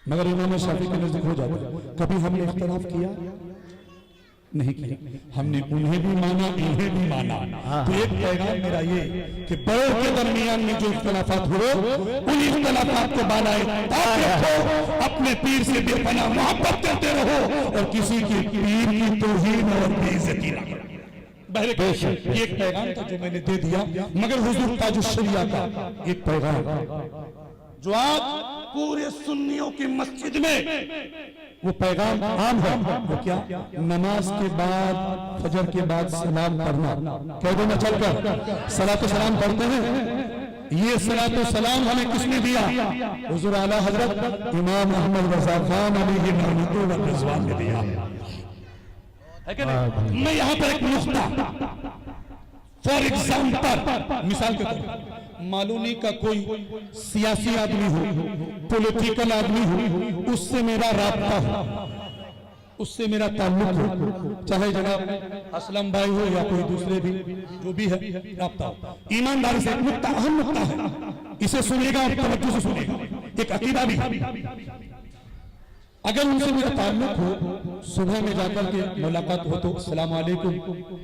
मगर इमाम शाफी के नजदीक हो जाता है। कभी हमने इख्तलाफ किया नहीं किया, हमने उन्हें भी माना इन्हें भी माना। तो एक पैगाम मेरा ये कि बड़ों के दरमियान में जो इख्तलाफात हुए उन इख्तलाफात को बालाए ताक रखो, अपने पीर से बेपनाह मोहब्बत करते रहो और किसी की पीर की तौहीन और बेइज्जती ना करो। बहरे एक पैगाम था जो मैंने दे दिया, मगर हुजूर ताजुश शरिया का एक पैगाम जो आज पूरे सुन्नियों की मस्जिद में वो पैगाम आम है। वो क्या, नमाज के बाद फजर के बाद सलाम पढ़ना। कह दो ना चलकर सलातो सलाम पढ़ते हैं। ये सलातो सलाम हमें किसने दिया? हुजूर आला हजरत इमाम अहमद रजा खान अलैहि रहमतुल्लाह व रिज़वान ने दिया है कि नहीं? मैं यहाँ पर एक नुक्ता फॉर एग्जाम्पल मिसाल के तौर मालूनी का कोई सियासी आदमी हो, पॉलिटिकल आदमी हो, उससे मेरा राब्ता हो, उससे मेरा ताल्लुक हो, चाहे जनाब असलम भाई हो या कोई दूसरे भी जो भी है राब्ता हो। ईमानदारी से नुक्ता अहम नुक्ता है, इसे सुनिएगा और तवज्जो से सुनिएगा, एक अकीदा भी। अगर उनसे मेरा ताल्लुक हो, सुबह में जाकर के मुलाकात हो तो अस्सलाम वालेकुम,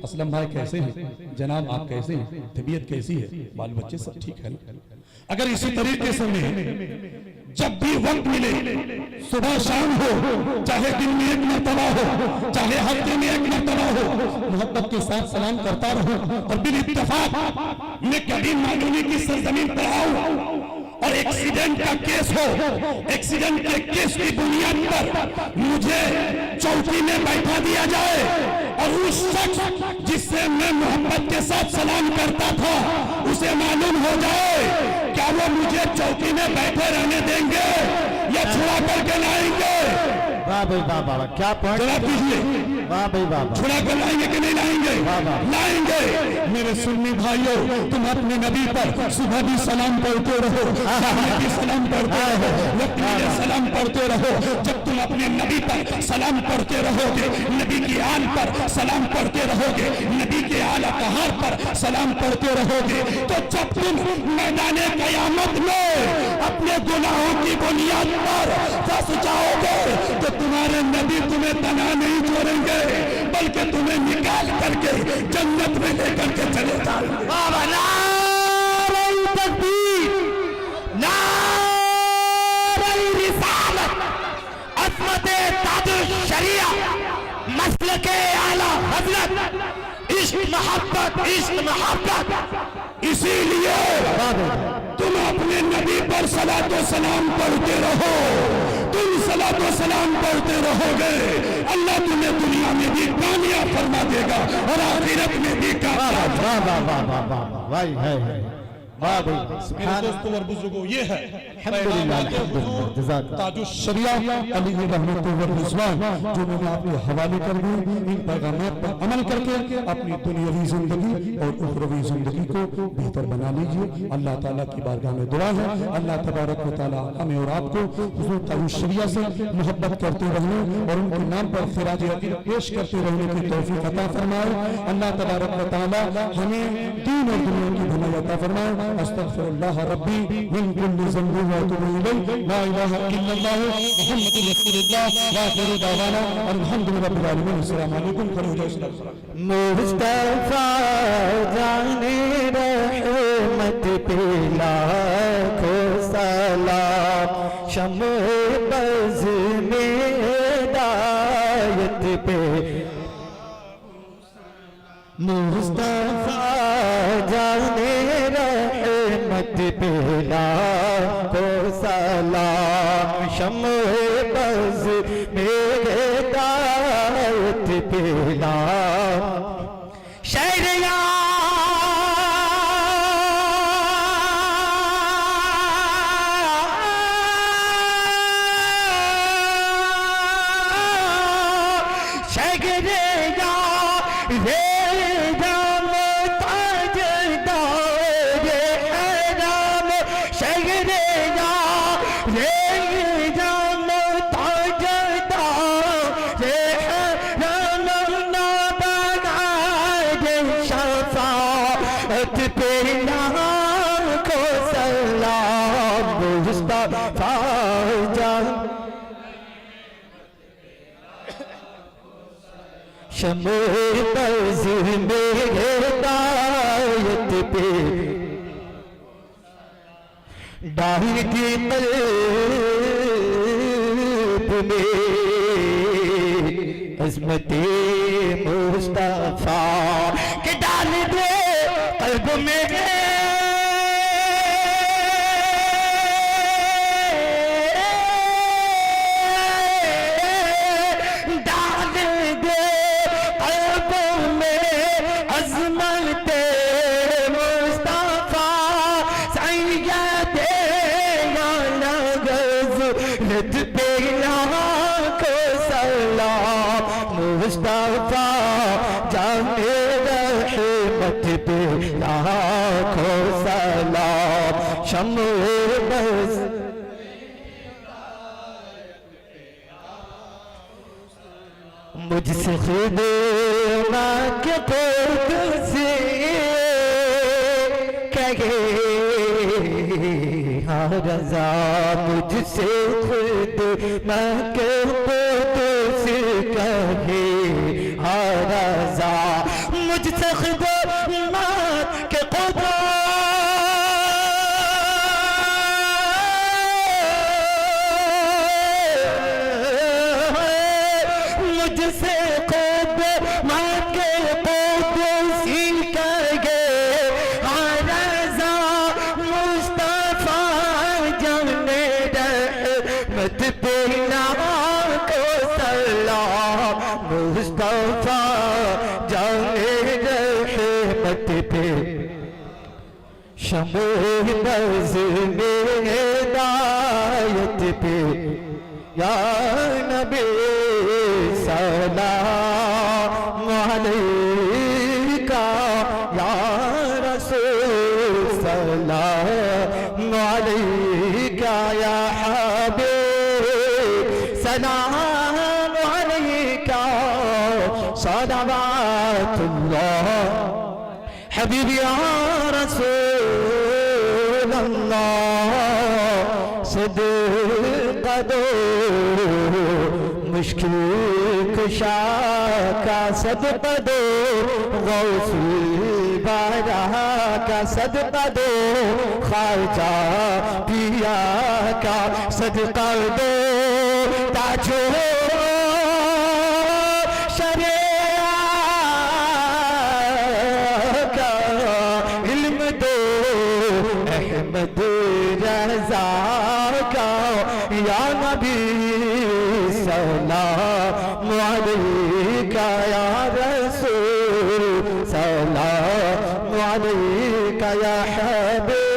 असलम भाई कैसे हैं, जनाब आप कैसे हैं, तबीयत कैसी है, बाल बच्चे सब ठीक है। अगर इसी तरीके से मैं जब भी वक्त मिले, सुबह शाम हो, चाहे दिन में एक मरतबा हो, चाहे हफ्ते में एक मरतबा हो, मोहब्बत के साथ सलाम करता रहूं और बिल इत्तेफाक मैं कभी मालूमी की सरजमीन पर आऊं और एक्सीडेंट का केस हो, एक्सीडेंट के केस की बुनियाद पर मुझे चौकी में बैठा दिया जाए और उस शख्स जिससे मैं मोहब्बत के साथ सलाम करता था उसे मालूम हो जाए, क्या वो मुझे चौकी में बैठे रहने देंगे या छुड़ा करके लाएंगे? वाह भाई वाह वाह। क्या पॉइंट जवाब दीजिए। वाह भाई वाह। छुड़ा कर लाएंगे कि नहीं लाएंगे? लाएंगे। मेरे सुन्नी भाइयों, तुम अपने नबी पर सुबह भी सलाम पढ़ते रहो, शाम में भी सलाम पढ़ते रहो, वक्त में सलाम पढ़ते रहो। जब तुम अपने नबी पर सलाम पढ़ते रहोगे, नबी की आल पर सलाम पढ़ते रहोगे, नबी के आला कहार पर सलाम पढ़ते रहोगे, तो जब तुम मैदाने कयामत में अपने गुनाहों की बुनियाद पर फंस जाओगे तो तुम्हारे नबी तुम्हें तना नहीं छोड़ेंगे बल्कि तुम्हें निकाल करके जन्नत में लेकर के चले जाएंगे। नारे तकबीर, नारे रिसालत, अज़मते ताजुश शरिया, मसलके आला हज़रत, इश्क मोहब्बत। इसीलिए तुम अपने नबी पर सलातो सलाम पढ़ते रहो, तुम सलातो सलाम पढ़ते रहोगे, अल्लाह तुम्हें दुनिया में भी कामयाब फरमा देगा और आखिरत में भी कामयाब। वाह वाह वाह वाह वाह। वाह भाई मेरे सुभान दोस्तों और बुजुर्गों, ये है अल्हम्दुलिल्लाह अल्हम्दुलिल्लाह जज़ाकल्लाह ताजुश शरिया अली रहमतुल्लाह व रिज़वान, जो मैंने अपने हवाले कर दी। इन पैगामात पर अमल करके अपनी दुनियावी जिंदगी और उखरवी जिंदगी को बेहतर बना लीजिए। अल्लाह ताला की बारगाह में दुआ है, अल्लाह तबारक व तआला हमें और आपको हुजूर ताजुश शरिया से मोहब्बत करते रहने और उनके नाम पर खिराज अकीद पेश करते रहने की तौफीक अता फरमाए। अल्लाह तबारक व तआला हमें दीन और दुनिया की भलाई अता फरमाए। अस्तगफिरुल्लाह रब्बी मिन कुल्लि ज़ंबि व अतूबु इलैहि, ला इलाहा इल्लल्लाह मुहम्मदुर रसूलुल्लाह, व आखिरु दावाना अल्हम्दुलिल्लाहि रब्बिल आलमीन। अस्सलामु अलैकुम व रहमतुल्लाहि। मुस्तफा जाने रहमत पे लाखों सलाम, शम्म बज़ में हिदायत पे मुस्तफा जाने रहमत पे लाखों सलाम, शम्म बज़ में हिदायत पे शहरिया शहरिया रे राम ताजदार हराम, शहरिया रे राम ताजदार हराम, ना बना दे शफाअत पे लाखों सलाम, मुस्तफा जान शम्म बज़ में हिदायत पे डाल दी क़ल्ब में अज़मते मुस्तफा के, डाल दे क़ल्ब में मुस्तफा जाने रहमत पे लाखों सलाम, शम्म बज़ मुझसे खुदा के खुद से कहे हाँ रज़ा, मुझसे खुद मैं के खुद से कहे हाँ रज़ा, मुझसे खुदा के खुदा मुझसे खुद मैं के खुद सी कहे हाँ रज़ा, मुस्तफा जाने रहमत पे लाखों सलाम, मुस्तफा जाने रहमत पे शम्म बज़ में हिदायत पे, या नबी सलाम अलैका, या रसूल सलाम अलैका, या हबीब सलाम अलैका, सलावतुल्लाह हबीब या रसूल अल्लाह, सदका दो मुश्किल कुशा का सदका दो, गौसुल बारा का सदका दो, ख्वाजा पिया का सदका दो, ताजो अहमद रज़ा का, या नबी सलाम अलैका, या रसूल सलाम अलैका, या हबीब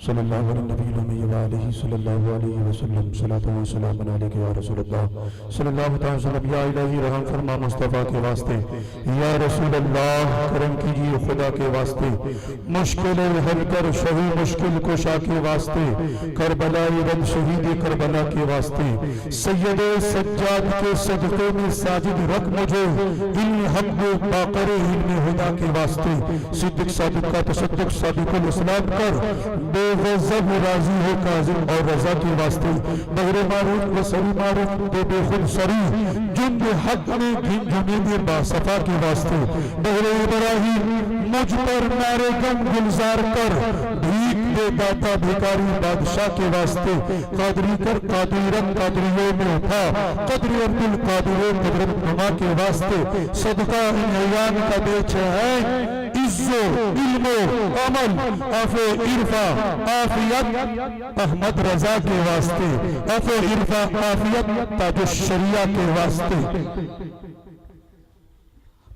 सल्लल्लाहु अलैहि नबी वालिही सल्लल्लाहु अलैहि वसल्लम सलातो व सलाम अलैका या रसूल अल्लाह सल्लल्लाहु अलैहि वसल्लम या इलाही रहम फरमा मुस्तफ़ा के वास्ते या रसूल अल्लाह करम कीजिए खुदा के वास्ते मुश्किलें हल कर शही मुश्किल कुशा के वास्ते करबलाई रब शहीद करबला के वास्ते सैयद सज्जाद के सदक़े में साजिद रख मुझे इल्म हक बाक़रे इल्म हुदा के वास्ते सिद्दीक़ सादिक़ का तसद्दुक़ सादिक़ुल इस्लाम कर बेगज़ब राजी हो काज़िम और रज़ा के वास्ते बगैर मारूफ व सरी मारूफ बेखुद सरी जुम्ब हक में जुम्ब बासफा के वास्ते बगैर इब्राहिम मुझ पर नारे गम गुलजार कर भीख दे दाता भिखारी बादशाह के वास्ते कादरी कर कादीरन कादरियों में उठा कदरी अब्दुल कादिर कदरत नुमा के वास्ते सदका इन्यान का बेच है इज्जो इल्मो अमल आफे इरफा आफियत अहमद रजा के वास्ते आफे इरफा आफियत ताजुश शरिया के वास्ते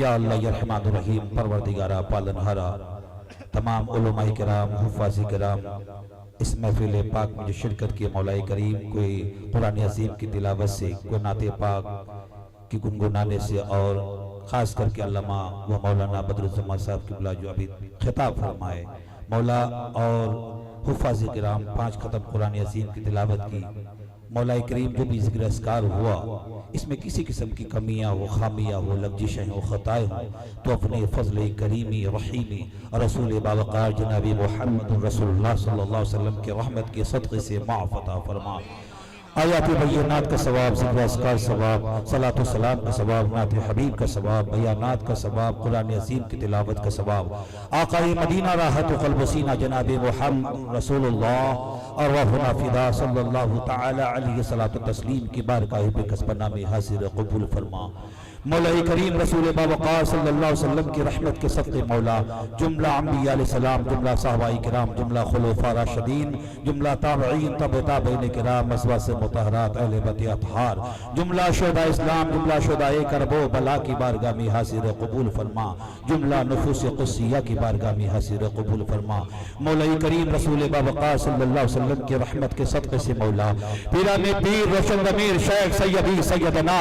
या अल्लाह या रहमान रहीम परवरदिगारा पालनहारा तमाम उलमाए किराम हुफ़ाज़ किराम इस महफिल पाक में जो शिरकत की मौलाए करीम कोई कुरान अज़ीम की तिलावत से कोई नाते पाक की गुनगुनाने से और ख़ास करके अल्लामा व मौलाना बदरुज़्ज़मान साहब की बुला जो अभी खिताब फरमाए मौला और हुफ़ाज़ किराम 5 ख़त्म कुरान अज़ीम की तिलावत की मौला करीम जो भी ज़िक्र अस्कार हुआ इसमें किसी किस्म की कमियां हो खामियां हो लफ्ज़िशें हो ख़ताएं हो तो अपने फ़ज़ल करीमी रहीमी और रसूल बावक़ार जनाबी मुहम्मद रसूलुल्लाह सल्लल्लाहु अलैहि वसल्लम के रहमत के सदक़े से माफ़ अता फरमा आयात बय्यनात का सवाब ज़िक्र अस्कार सवाब सलातो सलाम का सवाब नात हबीब का सवाब बयानात का सवाब कुरान अज़ीम की तिलावत का सवाब आक़ाए मदीना राहत क़ल्ब सीना जनाब मुहम्मद रसूलुल्लाह और वहुना फ़िदा सल्लल्लाहु तआला अलैहि सलातो तस्लीम की बारगाह पे कसबना में हाज़िर क़बूल फरमा मौला करीम रसूल बावक़ार सल्लल्लाहु अलैहि वसल्लम की रहमत के सदक़े मौला जुमला अंबिया अलैहिस्सलाम जुमला सहाबाए किराम जुमला खुलफ़ा राशिदीन जुमला ताबईन तबे ताबईन किराम मसवा से मुतहरात अहले बैत अतहार जुमला शुहदाए इस्लाम जुमला शुहदाए करबो बला की बारगाह में हाज़िर क़बूल फरमा जुमला नुफूस क़ुद्सिया की बारगाह में हाज़िर क़बूल फरमा मौला करीम रसूल बावक़ार सल्लल्लाहु अलैहि वसल्लम की रहमत के सदक़े से मौला पीरा में पीर रोशन ज़मीर शेख सैयदी सैयदना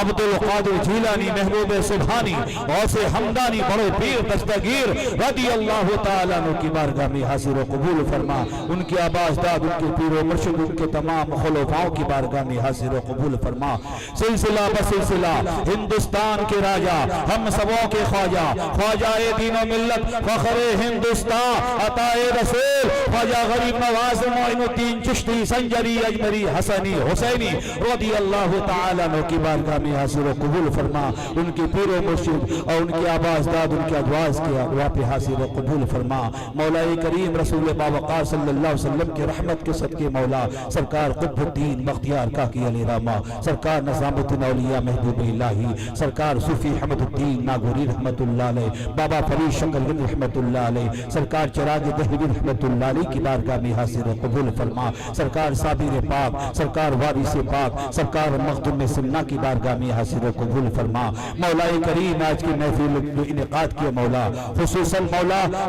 अब्दुल कादिर जिलानी महबूब सुभानी और से हमदानी बड़े पीर दस्तगीर रदी अल्लाह ताला अन्हु की बारगाह में हाज़िर क़बूल फरमा उनके आबाजदाद उनके पीरो मुर्शिद उनके तमाम खुलफ़ाओं की बारगाह में हाज़िर क़बूल फरमा सिलसिला बसिलसिला हिंदुस्तान के राजा हम सबों के ख्वाजा ख्वाजाए दीन व मिल्लत फ़ख्रे हिंदुस्तान अताए रसूल ख्वाजा गरीब नवाज़ मोइनुद्दीन चिश्ती संजरी अजमरी हसनी हुसैनी रदी अल्लाह ताला अन्हु की बारगाह में हाज़िर क़बूल फरमा उनके पीरो मुर्शिद और उनके आबाजदाद उनके अदवाज के अगवा पे हाज़िर क़बूल फरमा मौला करीम रसूल बावक़ार सल्लल्लाहु अलैहि वसल्लम की रहमत के सदक़े मौला सरकार क़ुतुबुद्दीन बख्तियार काकी अली रामा सरकार निज़ामुद्दीन औलिया महबूब इलाही सरकार सूफी हमदुद्दीन नागौरी रहमतुल्लाह अलैह बाबा फरीद शकरगंज रहमतुल्लाह अलैह सरकार चिराग दहलवी रहमतुल्लाह अलैह की बारगाह में हाज़िर क़बूल फरमा सरकार साबिर पाक सरकार वारिस पाक सरकार मखदूम सिन्ना की बारगाह में हाज़िर क़बूल फरमा मौला करीम आज की महफिल जो इनेकाद किया मौला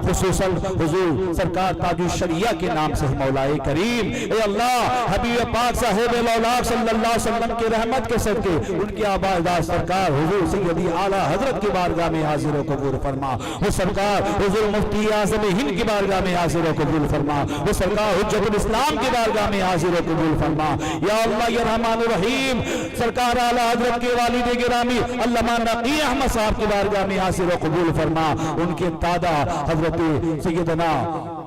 खुसूसन हुजूर सरकार ताजुश शरिया के नाम से मौला करीम ए अल्लाह हबीब पाक साहिब मौलाक सल्लल्लाहु अलैहि वसल्लम की रहमत के सदके उनकी आबाददार सरकार हुजूर सैयदी आला हजरत की बारगाह में हाज़िर क़बूल फरमा वो सरकार हुजूर मुफ्ती आज़म हिंद की बारगाह में हाज़िर क़बूल फरमा वो सरकार हुज्जत खलीफतुल इस्लाम की बारगाह में हाजिर कबूल फरमा। या अल्लाह या रहमान रहीम सरकार आला हजरत के वालिद गिरामी अल्लामा नकी अहमद साहब की बारगाह में हाजिर कबूल फरमा। उनके दादा हजरत सैयदना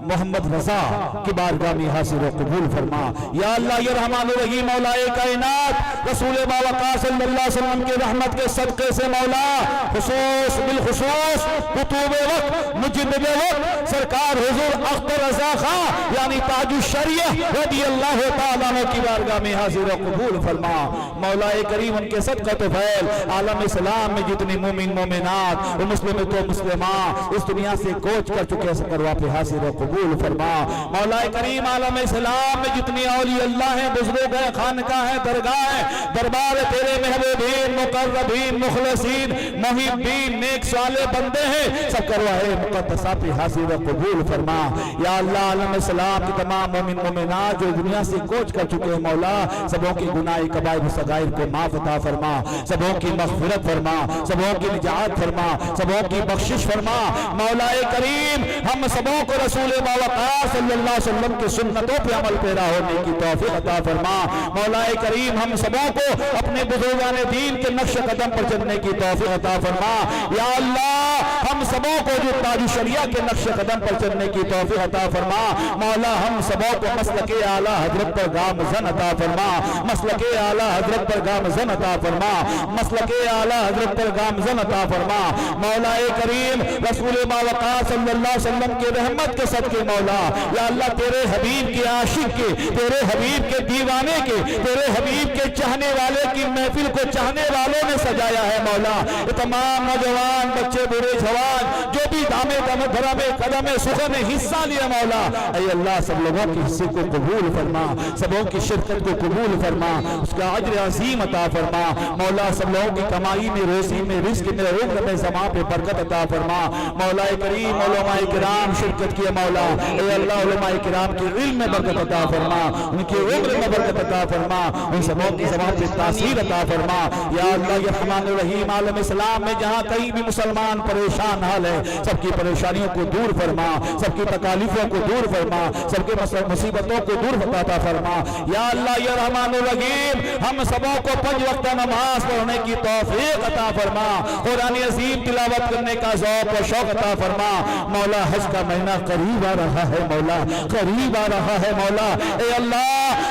मोहम्मद रजा की बारगाह में हाजिर कबूल फरमा। या अल्लाह या रहमान रहीम मौलाए कायनात रसूल बावक़ा सल्लल्लाहु अलैहि वसल्लम के रहमत के सदक़े से मौला खुसूस बिलखुसूस कुतुब वक्त मुजद्दिद वक्त सरकार हुजूर अख्तर रजा खां यानी ताजुश शरीयह रज़ियल्लाहु तआला अन्हु की बारगाह में हाजिर कबूल फरमा। मौलाए करीम उनके सदक़े तो फैल आलम इस्लाम में जितने मोमिन मोमिनात और मुस्लिम तो मुस्लिमा इस दुनिया से कोच कर चुके हैं करवा पे हाजिर कबूल फरमा। मौलाए करीम आलम इस्लाम में जितनी औलिया अल्लाह हैं बुजुर्ग हैं खानका है दरगाह है दरबार तेरे महबूबीन मुकर्रबीन मुखलसीन मुहिब्बीन नेक साले बंदे हैं सब करवाए मुक़द्दसा पे हाजिर कबूल फरमा। या अल्लाह आलम इस्लाम की तमाम मोमिन मोमिनात जो दुनिया से कोच कर चुके हैं मौला सबों की गुनाह कबाइर सगाइर को माफ अता फरमा, सबों की मग़फ़िरत फरमा, सबों की निजात फरमा, सबों की बख्शिश फरमा। मौलाए करीम हम सबों को रसूल बावक़ा सल्लल्लाहु अलैहि वसल्लम की सुन्नतों पे अमल पैरा होने की तौफीक अता फरमा। मौलाए करीम हम सबों को अपने बुजुर्गान दीन के नक्श कदम पर चलने की तौफीक अता फरमा। या अल्लाह हम सबों को जो ताज शरिया के नक्श कदम पर चलने की तौफीक अता फरमा। मौला हम सबों को मसलके आला हजरत पर गामज़न अता फरमा, मसलके आला हजरत पर गामज़न अता फरमा, मसलके आला हजरत पर गामज़न अता फरमा। मौलाए करीम रसूल बावक़ा सल्लल्लाहु अलैहि वसल्लम के रहमत के सदके मौला या अल्लाह तेरे हबीब के आशिक के तेरे हबीब के दीवाने के तेरे हबीब के चाहने वाले की महफिल को चाहने वालों ने सजाया है मौला। ये तमाम नौजवान बच्चे बूढ़े जवान जो भी दामे धरमे कदमे सुख में हिस्सा लिया मौला ऐ अल्लाह सब लोगों के हिस्से को कबूल फरमा, सबों की शिरकत को कबूल फरमा, उसका अज्र अज़ीम अता फरमा। मौला सब लोगों की कमाई में रोजी में रिज़्क़ में उम्र में ज़मा पे बरकत अता फरमा। मौलाए करीम उलमाए किराम शिरकत किए मौला ऐ अल्लाह उलमाए किराम की इल्म में बरकत अता फरमा, उनकी उम्र में बरकत अता फरमा, उन सबों की ज़बान पे तासीर अता फरमा। या अल्लाह या रहमान रहीम आलम इस्लाम में जहाँ कहीं भी मुसलमान परेशान हाल है सबकी परेशानियों को दूर फरमा, सबकी तकालीफों को दूर फरमा, सबके मुसीबतों को दूर अता फरमा। या अल्लाह या रहमान रहीम हम सबों को 5 वक्त नमाज पढ़ने की तौफीक अता फरमा, कुरान अज़ीम तिलावत करने का ज़ौक़ और शौक़ अता फरमा। मौला हज का महीना करीब आ रहा है मौला, करीब आ रहा है मौला ए अल्लाह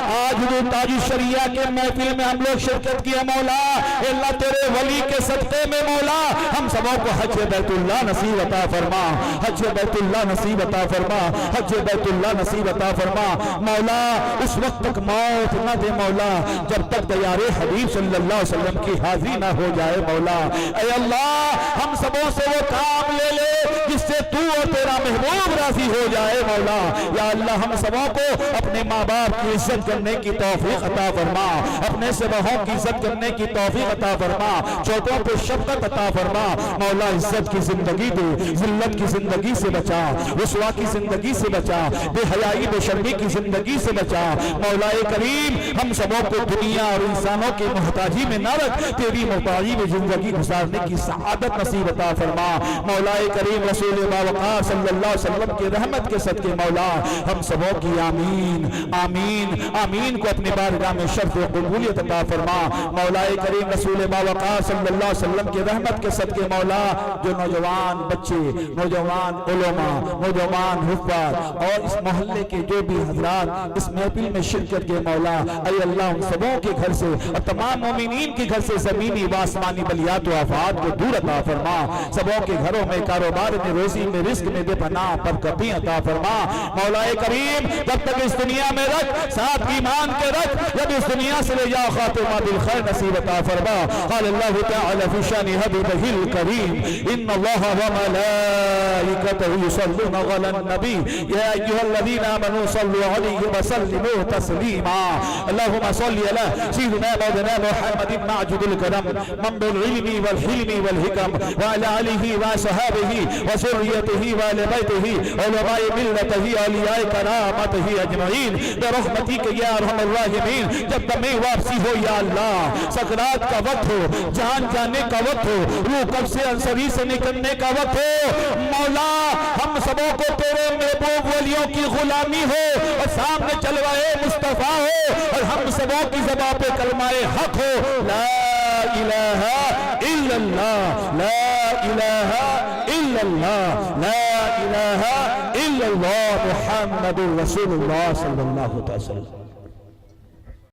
आज जो ताज शरिया के महफिल में हम लोग शिरकत किए मौला अल्लाह तेरे वली के सदक़े में मौला हम सबों को हज बैतुल्लाह नसीब अता फरमा, हज बैतुल्लाह नसीब अता फरमा, हज बैतुल्लाह नसीब अता फरमा। मौला उस वक्त तक मौत न दे मौला जब तक तैयारे हबीब सल्लल्लाहु अलैहि वसल्लम की हाजिरी ना हो जाए मौला ऐ अल्लाह हम सबों से वो काम ले ले जिससे तू और तेरा महबूब राजी हो जाए मौला। या अल्लाह हम सबों को अपने माँ बाप की इज्जत करने की तौफीक अता फरमा, अपने से बहों की इज्जत करने की तौफीक अता फरमा, छोटों पे शफ़क़त अता फरमा। मौला इज्जत की जिंदगी दे, जिल्लत की जिंदगी से बचा, रुसवा की जिंदगी से बचा, बेहयाई बेशर्मी की जिंदगी से बचा। मौलाए करीम हम सबों को दुनिया और इंसानों की मोहताजी में न रख, तेरी मोहताजी में जिंदगी गुजारने की सआदत नसीब अता फरमा। मौलाए करीम रसूल बावक़ा सल्लल्लाहु अलैहि वसल्लम की रहमत के सदके मौला हम सबों की आमीन आमीन आमीन को अपनी बारगाह में शर्फ व कबूलियत अता फरमा। मौलाए करीम रसूल बावक़ा सल्लल्लाहु अलैहि वसल्लम की रहमत के सदके मौला जो नौजवान बच्चे नौजवान उलमा नौजवान हुफ़्फ़ाज़ और इस मोहल्ले के जो भी हज़रात इस महफिल में शिरकत के मौला ऐ अल्लाह उन सबों के घर से और तमाम मोमिनीन के घर से ज़मीनी व आसमानी बलियात व आफ़ात को दूर अता फरमा। सबों के घरों में कारोबार में रोजी में रिस्क में बेपनाह बरकतें अता फरमा। मौलाए करीम जब तक इस दुनिया में रख साथ ईमान के रख, जब इस दुनिया से ले जाओ खातिमा बिल खैर नसीब अता फरमा। क़ाल अल्लाहु तआला फ़ी शानि हबीबिहिल करीम इन्नल्लाहा व मलाइकतहु युसल्लूना अलन नबी या अय्युहल्लज़ीना आमनू सल्लू अलैहि व सल्लिमू तस्लीमा। अल्लाहुम्मा सल्लि अला सय्यिदिना मौलाना मुहम्मदिन माजिदुल करम मंबुल इल्मी वल हिल्मी वल हिकम व अला आलिहि व सहाबिहि व ज़ुर्रियतिही व अहले बैतिही उलमाए मिल्लतिही औलियाए करामतिही अजमईन बिरहमतिक या अरहमर राहिमीन। जब दमे वापसी हो या अल्लाह, सकरात का वक्त हो, जान जाने का वक्त हो, रूह कब से अंसरी से निकलने का वक्त हो, मौला हम सबों को तेरे महबूब वलियों की गुलामी हो और सामने चलवाए मुस्तफा हो और हम सबों की ज़बान पे कलमाए हक हो, ला इलाहा इल्लल्लाह, ला इलाहा इल्लल्लाह, ला इलाहा इल्लल्लाह, मुहम्मदुर रसूलुल्लाह सल्लल्लाहु अलैहि वसल्लम।